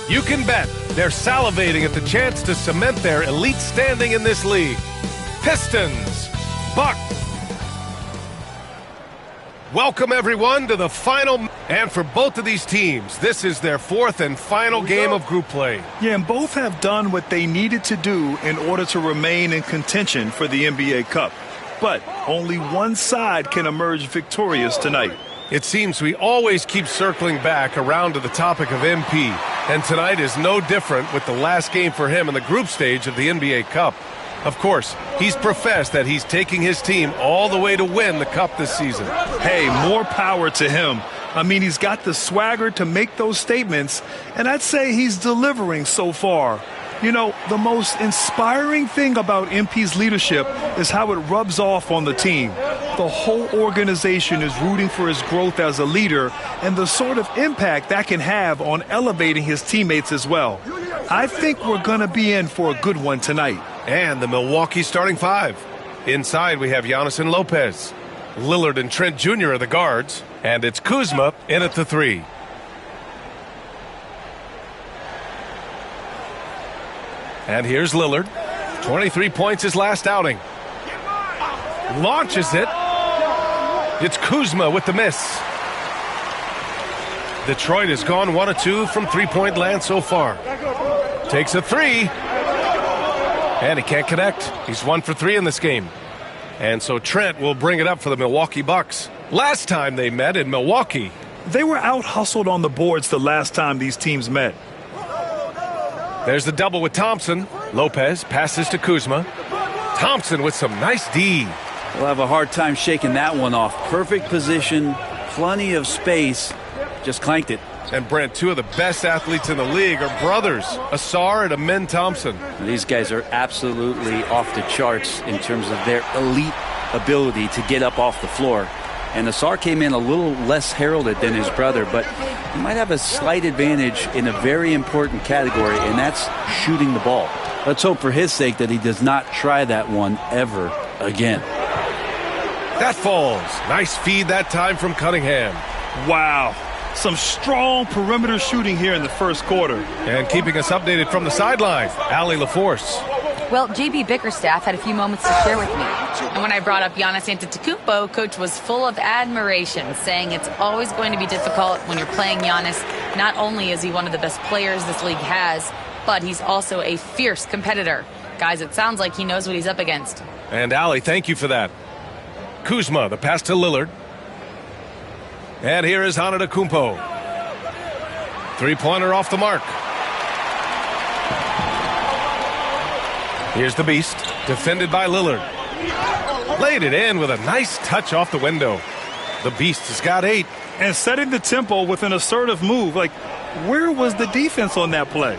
You can bet they're salivating at the chance to cement their elite standing in this league. Pistons, Bucks. Welcome everyone to the final. And for both of these teams, this is their fourth and final game of group play. Yeah, and both have done what they needed to do in order to remain in contention for the NBA Cup. But only one side can emerge victorious tonight. It seems we always keep circling back around to the topic of MP. And tonight is no different with the last game for him in the group stage of the NBA Cup. Of course, he's professed that he's taking his team all the way to win the Cup this season. Hey, more power to him. I mean, he's got the swagger to make those statements, and I'd say he's delivering so far. You know, the most inspiring thing about MP's leadership is how it rubs off on the team. The whole organization is rooting for his growth as a leader and the sort of impact that can have on elevating his teammates as well. I think we're going to be in for a good one tonight. And the Milwaukee starting five. Inside, we have Giannis and Lopez. Lillard and Trent Jr. are the guards. And it's Kuzma in at the three. And here's Lillard. 23 points his last outing. Launches it. It's Kuzma with the miss. Detroit has gone 1 of 2 from three-point land so far. Takes a three. And he can't connect. He's 1 for 3 in this game. And so Trent will bring it up for the Milwaukee Bucks. Last time they met in Milwaukee, they were out-hustled on the boards the last time these teams met. There's the double with Thompson. Lopez passes to Kuzma. Thompson with some nice D. We'll have a hard time shaking that one off. Perfect position, plenty of space. Just clanked it. And Brent, two of the best athletes in the league are brothers, Asar and Amin Thompson. These guys are absolutely off the charts in terms of their elite ability to get up off the floor. And Asar came in a little less heralded than his brother, but he might have a slight advantage in a very important category, and that's shooting the ball. Let's hope for his sake that he does not try that one ever again. That falls. Nice feed that time from Cunningham. Wow. Some strong perimeter shooting here in the first quarter. And keeping us updated from the sideline, Allie LaForce. Well, JB Bickerstaff had a few moments to share with me. And when I brought up Giannis Antetokounmpo, Coach was full of admiration, saying it's always going to be difficult when you're playing Giannis. Not only is he one of the best players this league has, but he's also a fierce competitor. Guys, it sounds like he knows what he's up against. And Allie, thank you for that. Kuzma, the pass to Lillard. And here is Antetokounmpo. Three-pointer off the mark. Here's the beast, defended by Lillard. Laid it in with a nice touch off the window. The beast has got 8. And setting the tempo with an assertive move. Like, where was the defense on that play?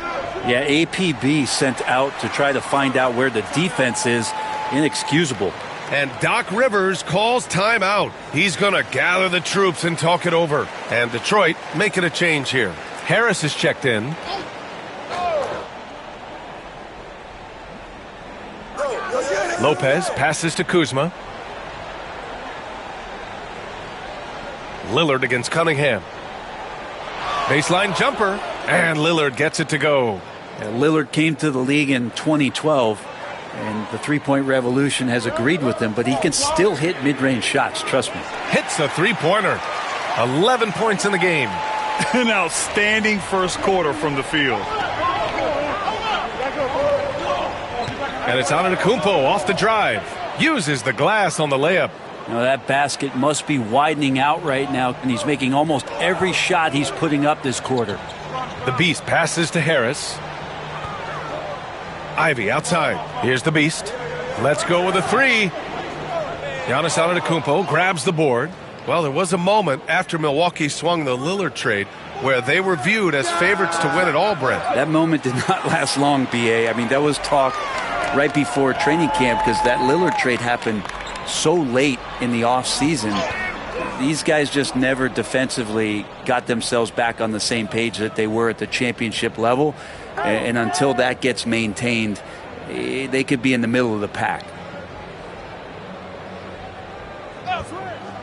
Yeah, APB sent out to try to find out where the defense is. Inexcusable. And Doc Rivers calls timeout. He's going to gather the troops and talk it over. And Detroit making a change here. Harris is checked in. Lopez passes to Kuzma. Lillard against Cunningham. Baseline jumper, and Lillard gets it to go. And Lillard came to the league in 2012, and the three-point revolution has agreed with him, but he can still hit mid-range shots, trust me. Hits a three-pointer. 11 points in the game. An outstanding first quarter from the field. And it's Antetokounmpo off the drive. Uses the glass on the layup. Now that basket must be widening out right now, and he's making almost every shot he's putting up this quarter. The beast passes to Harris. Ivy outside. Here's the beast. Let's go with a 3. Giannis Antetokounmpo grabs the board. Well, there was a moment after Milwaukee swung the Lillard trade where they were viewed as favorites to win it all, Brent. That moment did not last long, BA. I mean, that was talk right before training camp because that Lillard trade happened so late in the offseason. These guys just never defensively got themselves back on the same page that they were at the championship level. And until that gets maintained, they could be in the middle of the pack.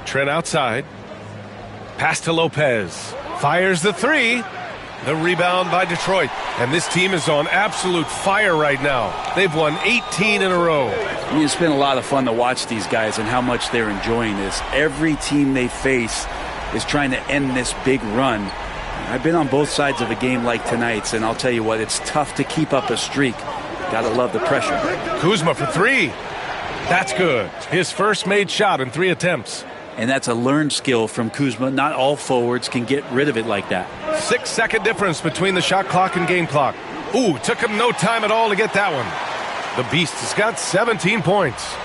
Trent outside. Pass to Lopez. Fires the 3. The rebound by Detroit. And this team is on absolute fire right now. They've won 18 in a row. I mean, it's been a lot of fun to watch these guys and how much they're enjoying this. Every team they face is trying to end this big run. I've been on both sides of a game like tonight's, and I'll tell you what, it's tough to keep up a streak. Gotta love the pressure. Kuzma for 3. That's good. His first made shot in 3 attempts. And that's a learned skill from Kuzma. Not all forwards can get rid of it like that. 6-second difference between the shot clock and game clock. Ooh, took him no time at all to get that one. The Beast has got 17 points.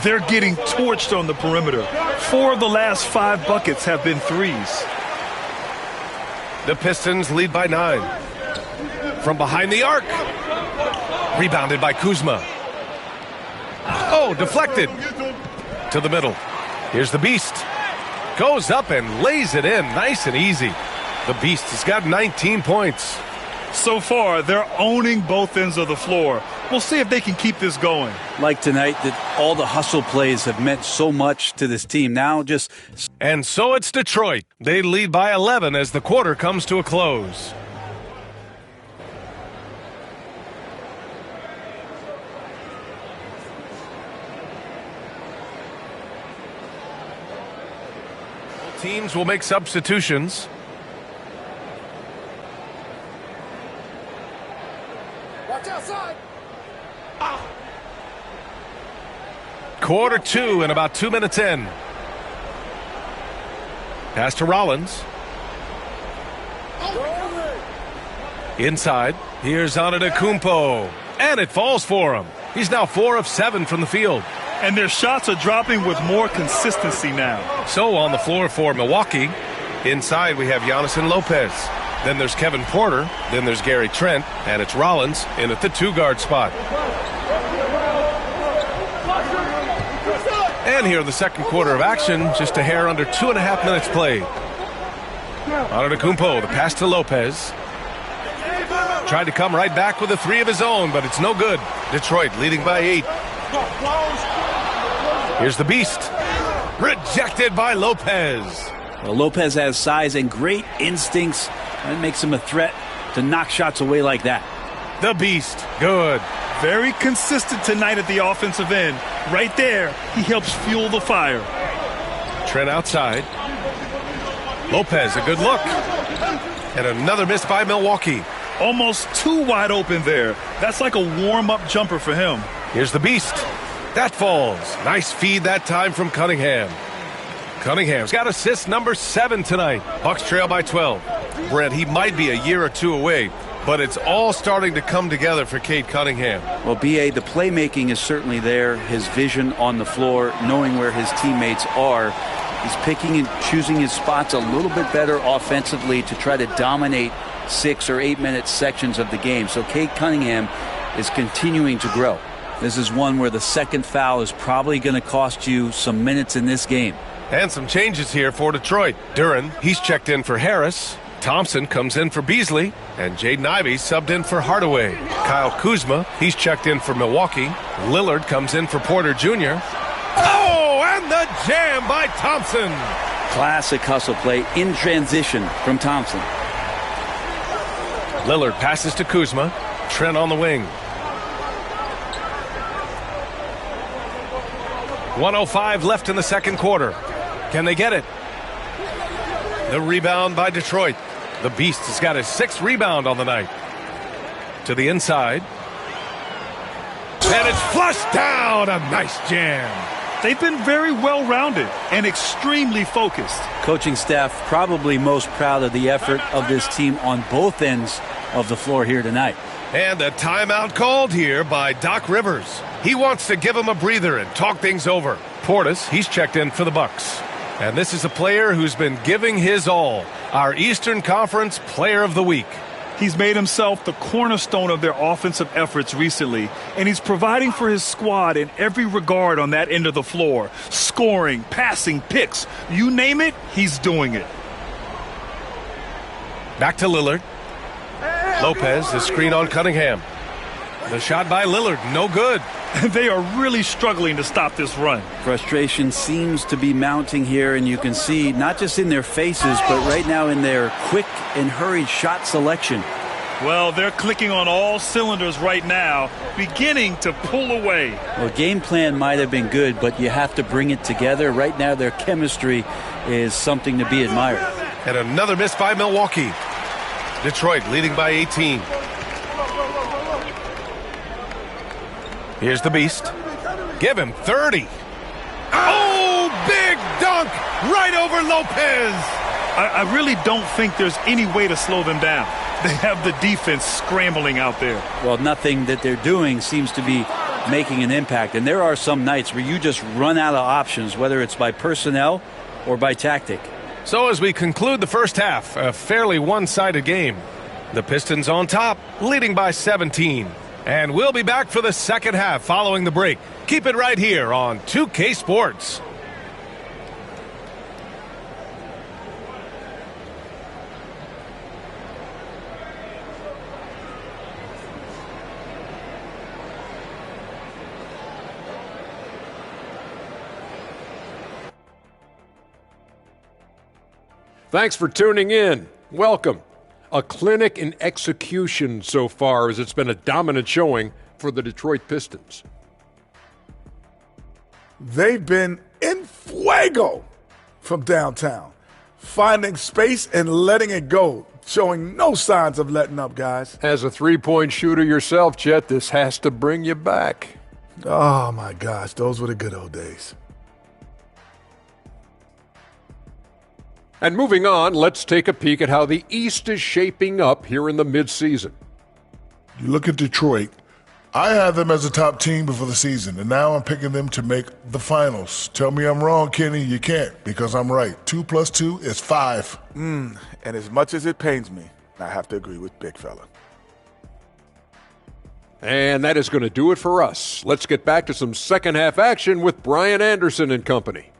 They're getting torched on the perimeter. 4 of the last 5 buckets have been threes. The Pistons lead by 9. From behind the arc. Rebounded by Kuzma. Oh, deflected. To the middle. Here's the Beast. Goes up and lays it in nice and easy. The Beast has got 19 points. So far, they're owning both ends of the floor. We'll see if they can keep this going. Like tonight, that all the hustle plays have meant so much to this team. Now just... And so it's Detroit. They lead by 11 as the quarter comes to a close. Teams will make substitutions. Watch outside. Quarter 2 and about 2 minutes in. Pass to Rollins. Inside. Here's Antetokounmpo. And it falls for him. He's now 4 of 7 from the field. And their shots are dropping with more consistency now. So on the floor for Milwaukee, inside we have Giannis and Lopez. Then there's Kevin Porter. Then there's Gary Trent. And it's Rollins in at the 2-guard spot. And here in the second quarter of action, just a hair under 2.5 minutes played. Antetokounmpo, the pass to Lopez. Tried to come right back with a 3 of his own, but it's no good. Detroit leading by 8. Here's the Beast. Rejected by Lopez. Well, Lopez has size and great instincts. That makes him a threat to knock shots away like that. The Beast. Good. Very consistent tonight at the offensive end. Right there, he helps fuel the fire. Trent outside. Lopez, a good look. And another miss by Milwaukee. Almost too wide open there. That's like a warm-up jumper for him. Here's the Beast. That falls. Nice feed that time from Cunningham. Cunningham's got assist number 7 tonight. Bucks trail by 12. Brent, he might be a year or 2 away but it's all starting to come together for Cade Cunningham. Well, B.A., the playmaking is certainly there. His vision on the floor, knowing where his teammates are. He's picking and choosing his spots a little bit better offensively to try to dominate 6 or 8 minute sections of the game. So Cade Cunningham is continuing to grow. This is one where the second foul is probably going to cost you some minutes in this game. And some changes here for Detroit. Duren, he's checked in for Harris. Thompson comes in for Beasley. And Jaden Ivey subbed in for Hardaway. Kyle Kuzma, he's checked in for Milwaukee. Lillard comes in for Porter Jr. Oh, and the jam by Thompson. Classic hustle play in transition from Thompson. Lillard passes to Kuzma. Trent on the wing. 1:05 left in the second quarter. Can they get it? The rebound by Detroit. The Beast has got his 6th rebound on the night. To the inside. And it's flushed down. A nice jam. They've been very well-rounded and extremely focused. Coaching staff probably most proud of the effort of this team on both ends of the floor here tonight. And a timeout called here by Doc Rivers. He wants to give him a breather and talk things over. Portis, he's checked in for the Bucks. And this is a player who's been giving his all. Our Eastern Conference Player of the Week. He's made himself the cornerstone of their offensive efforts recently, and he's providing for his squad in every regard on that end of the floor. Scoring, passing, picks, you name it, he's doing it. Back to Lillard. Lopez, the screen on Cunningham. The shot by Lillard, no good. They are really struggling to stop this run. Frustration seems to be mounting here, and you can see not just in their faces, but right now in their quick and hurried shot selection. Well, they're clicking on all cylinders right now, beginning to pull away. Well, game plan might have been good, but you have to bring it together. Right now, their chemistry is something to be admired. And another miss by Milwaukee. Detroit leading by 18. Here's the Beast. Give him 30. Oh, big dunk right over Lopez. I really don't think there's any way to slow them down. They have the defense scrambling out there. Well, nothing that they're doing seems to be making an impact. And there are some nights where you just run out of options, whether it's by personnel or by tactic. So as we conclude the first half, a fairly one-sided game. The Pistons on top, leading by 17. And we'll be back for the second half following the break. Keep it right here on 2K Sports. Thanks for tuning in. Welcome. A clinic in execution so far, as it's been a dominant showing for the Detroit Pistons. They've been in fuego from downtown, finding space and letting it go, showing no signs of letting up, guys. As a three-point shooter yourself, Chet, this has to bring you back. Oh, my gosh, those were the good old days. And moving on, let's take a peek at how the East is shaping up here in the midseason. You look at Detroit. I had them as a top team before the season, and now I'm picking them to make the finals. Tell me I'm wrong, Kenny. You can't, because I'm right. 2 + 2 is 5. And as much as it pains me, I have to agree with Big Fella. And that is going to do it for us. Let's get back to some second half action with Brian Anderson and company.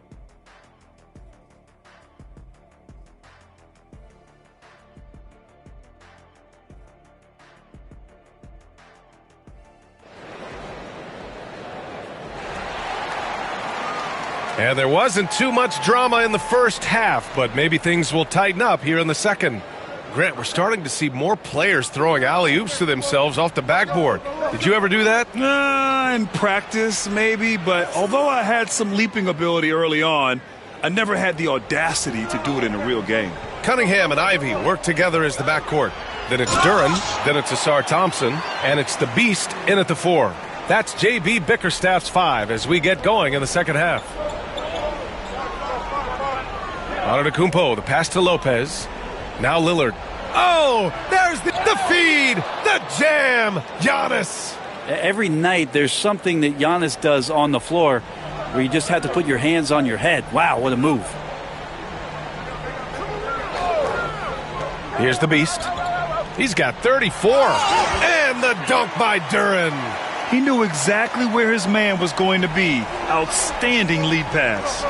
And there wasn't too much drama in the first half, but maybe things will tighten up here in the second. Grant, we're starting to see more players throwing alley-oops to themselves off the backboard. Did you ever do that? In practice, maybe, but although I had some leaping ability early on, I never had the audacity to do it in a real game. Cunningham and Ivey work together as the backcourt. Then it's Duren, then it's Asar Thompson, and it's the Beast in at the 4. That's J.B. Bickerstaff's 5 as we get going in the second half. Antetokounmpo, the pass to Lopez. Now Lillard. Oh, there There's the feed, the jam, Giannis. Every night there's something that Giannis does on the floor where you just have to put your hands on your head. Wow, what a move. Here's the beast. He's got 34. And the dunk by Duran. He knew exactly where his man was going to be. Outstanding lead pass.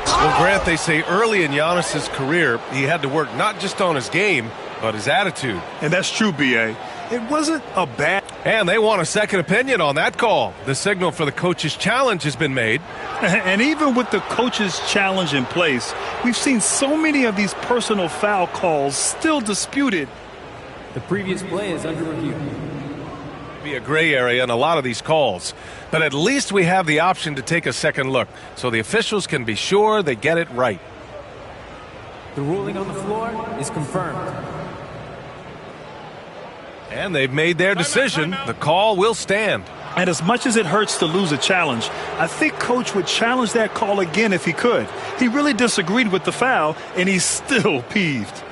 Well, Grant, they say early in Giannis' career, he had to work not just on his game, but his attitude. And that's true, B.A. It wasn't a bad... And they want a second opinion on that call. The signal for the coach's challenge has been made. And even with the coach's challenge in place, we've seen so many of these personal foul calls still disputed. The previous play is under review. Be a gray area in a lot of these calls, but at least we have the option to take a second look so the officials can be sure they get it right. The ruling on the floor is confirmed. And they've made their decision. The call will stand. And as much as it hurts to lose a challenge, I think Coach would challenge that call again if he could. He really disagreed with the foul, and he's still peeved.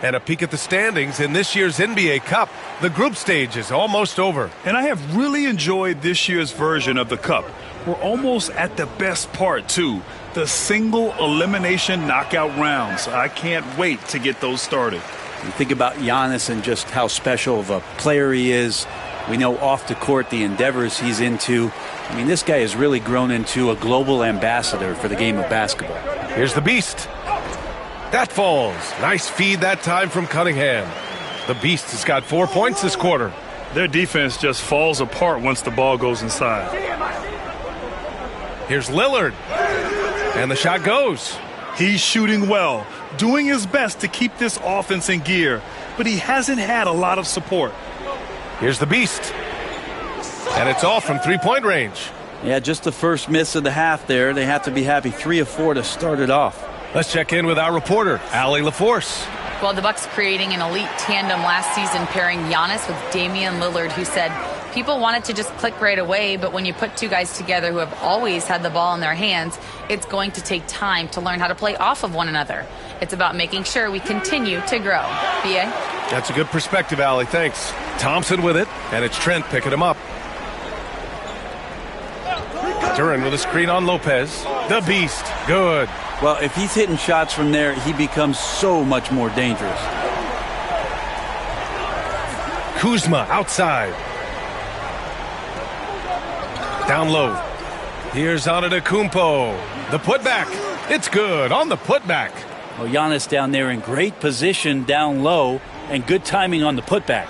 And a peek at the standings in this year's NBA Cup. The group stage is almost over. And I have really enjoyed this year's version of the Cup. We're almost at the best part, too. The single elimination knockout rounds. I can't wait to get those started. You think about Giannis and just how special of a player he is. We know off the court the endeavors he's into. I mean, this guy has really grown into a global ambassador for the game of basketball. Here's the beast. That falls. Nice feed that time from Cunningham. The beast has got 4 points this quarter. Their defense just falls apart once the ball goes inside. Here's Lillard. And the shot goes. He's shooting well, doing his best to keep this offense in gear, but he hasn't had a lot of support. Here's the beast. And it's off from three-point range. Yeah, just the first miss of the half there. They have to be happy 3 of 4 to start it off. Let's check in with our reporter, Allie LaForce. Well, the Bucks creating an elite tandem last season, pairing Giannis with Damian Lillard, who said people wanted to just click right away, but when you put two guys together who have always had the ball in their hands, it's going to take time to learn how to play off of one another. It's about making sure we continue to grow. B.A.? That's a good perspective, Allie. Thanks. Thompson with it, and it's Trent picking him up. Duran with a screen on Lopez. The beast. Good. Well, if he's hitting shots from there, he becomes so much more dangerous. Kuzma outside. Down low. Here's Antetokounmpo. The putback. It's good on the putback. Well, Giannis down there in great position down low and good timing on the putback.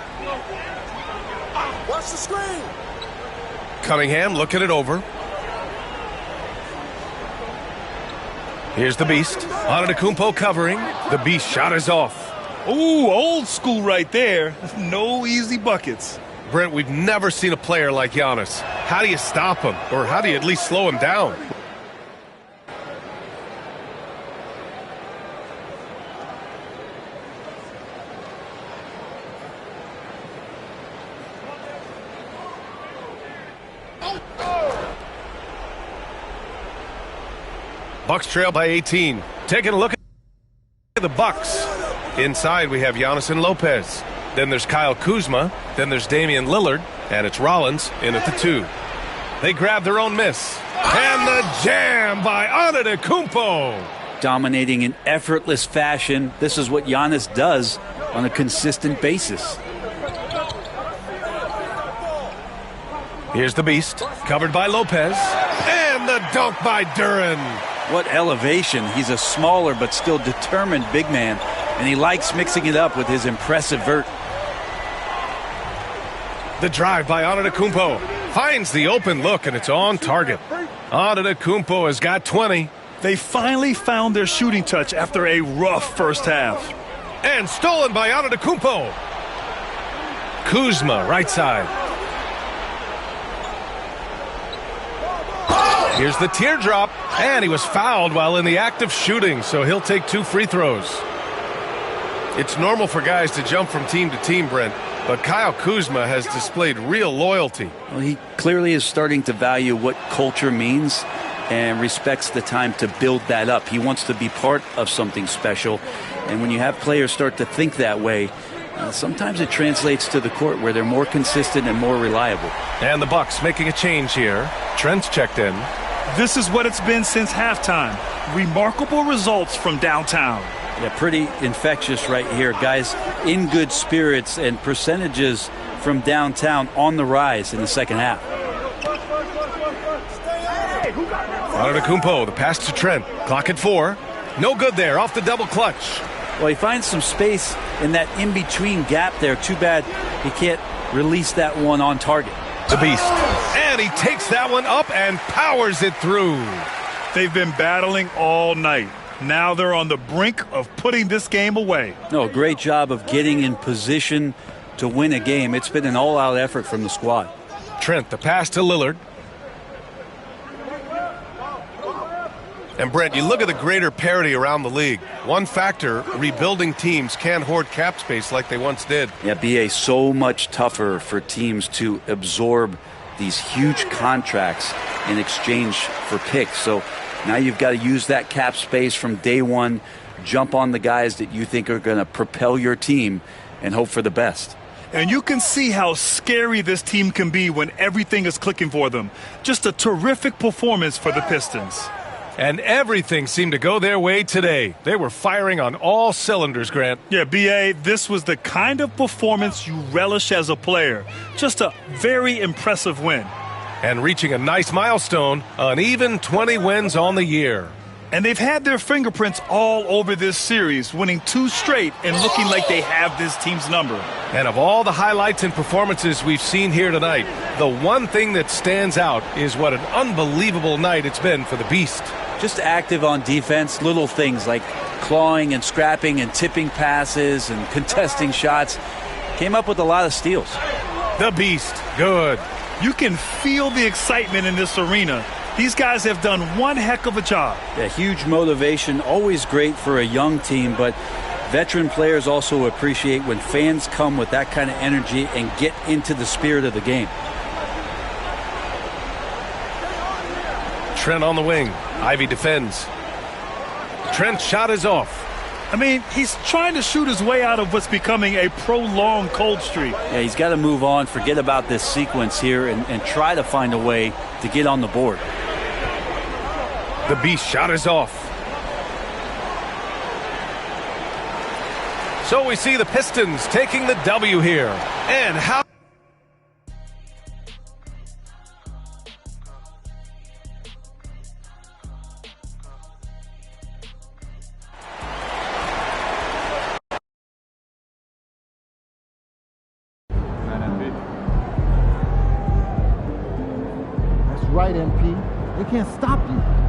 Watch the screen. Cunningham looking it over. Here's the beast. Antetokounmpo covering. The beast shot is off. Ooh, old school right there. No easy buckets. Brent, we've never seen a player like Giannis. How do you stop him? Or how do you at least slow him down? Bucks trail by 18. Taking a look at the Bucks. Inside we have Giannis and Lopez. Then there's Kyle Kuzma. Then there's Damian Lillard. And it's Rollins in at the 2. They grab their own miss. And the jam by Antetokounmpo. Dominating in effortless fashion. This is what Giannis does on a consistent basis. Here's the Beast, covered by Lopez. And the dunk by Duren. What elevation. He's a smaller but still determined big man. And he likes mixing it up with his impressive vert. The drive by Antetokounmpo finds the open look, and it's on target. Antetokounmpo has got 20. They finally found their shooting touch after a rough first half. And stolen by Antetokounmpo. Kuzma, right side. Here's the teardrop, and he was fouled while in the act of shooting, so he'll take 2 free throws. It's normal for guys to jump from team to team, Brent, but Kyle Kuzma has displayed real loyalty. Well, he clearly is starting to value what culture means and respects the time to build that up. He wants to be part of something special, and when you have players start to think that way, sometimes it translates to the court where they're more consistent and more reliable. And the Bucks making a change here. Trent's checked in. This is what it's been since halftime. Remarkable results from downtown. Yeah, pretty infectious right here. Guys in good spirits, and percentages from downtown on the rise in the second half. Antetokounmpo, the pass to Trent. Clock at 4. No good there, off the double clutch. Well, he finds some space in that in-between gap there. Too bad he can't release that one on target. The Beast. And he takes that one up and powers it through. They've been battling all night. Now they're on the brink of putting this game away. No, great job of getting in position to win a game. It's been an all-out effort from the squad. Trent, the pass to Lillard. And Brent, you look at the greater parity around the league. One factor, rebuilding teams can't hoard cap space like they once did. Yeah, BA, so much tougher for teams to absorb these huge contracts in exchange for picks. So now you've got to use that cap space from day one, jump on the guys that you think are going to propel your team, and hope for the best. And you can see how scary this team can be when everything is clicking for them. Just a terrific performance for the Pistons. And everything seemed to go their way today. They were firing on all cylinders, Grant. Yeah, B.A., this was the kind of performance you relish as a player. Just a very impressive win. And reaching a nice milestone, an even 20 wins on the year. And they've had their fingerprints all over this series, winning 2 straight and looking like they have this team's number. And of all the highlights and performances we've seen here tonight, the one thing that stands out is what an unbelievable night it's been for the Beast. Just active on defense, little things like clawing and scrapping and tipping passes and contesting shots. Came up with a lot of steals. The Beast, good. You can feel the excitement in this arena. These guys have done one heck of a job. Yeah, huge motivation, always great for a young team, but veteran players also appreciate when fans come with that kind of energy and get into the spirit of the game. Trent on the wing. Ivy defends. Trent's shot is off. I mean, he's trying to shoot his way out of what's becoming a prolonged cold streak. Yeah, he's got to move on, forget about this sequence here, and try to find a way to get on the board. The Beast shot is off. So we see the Pistons taking the W here. And how... That's right, MP. They can't stop you.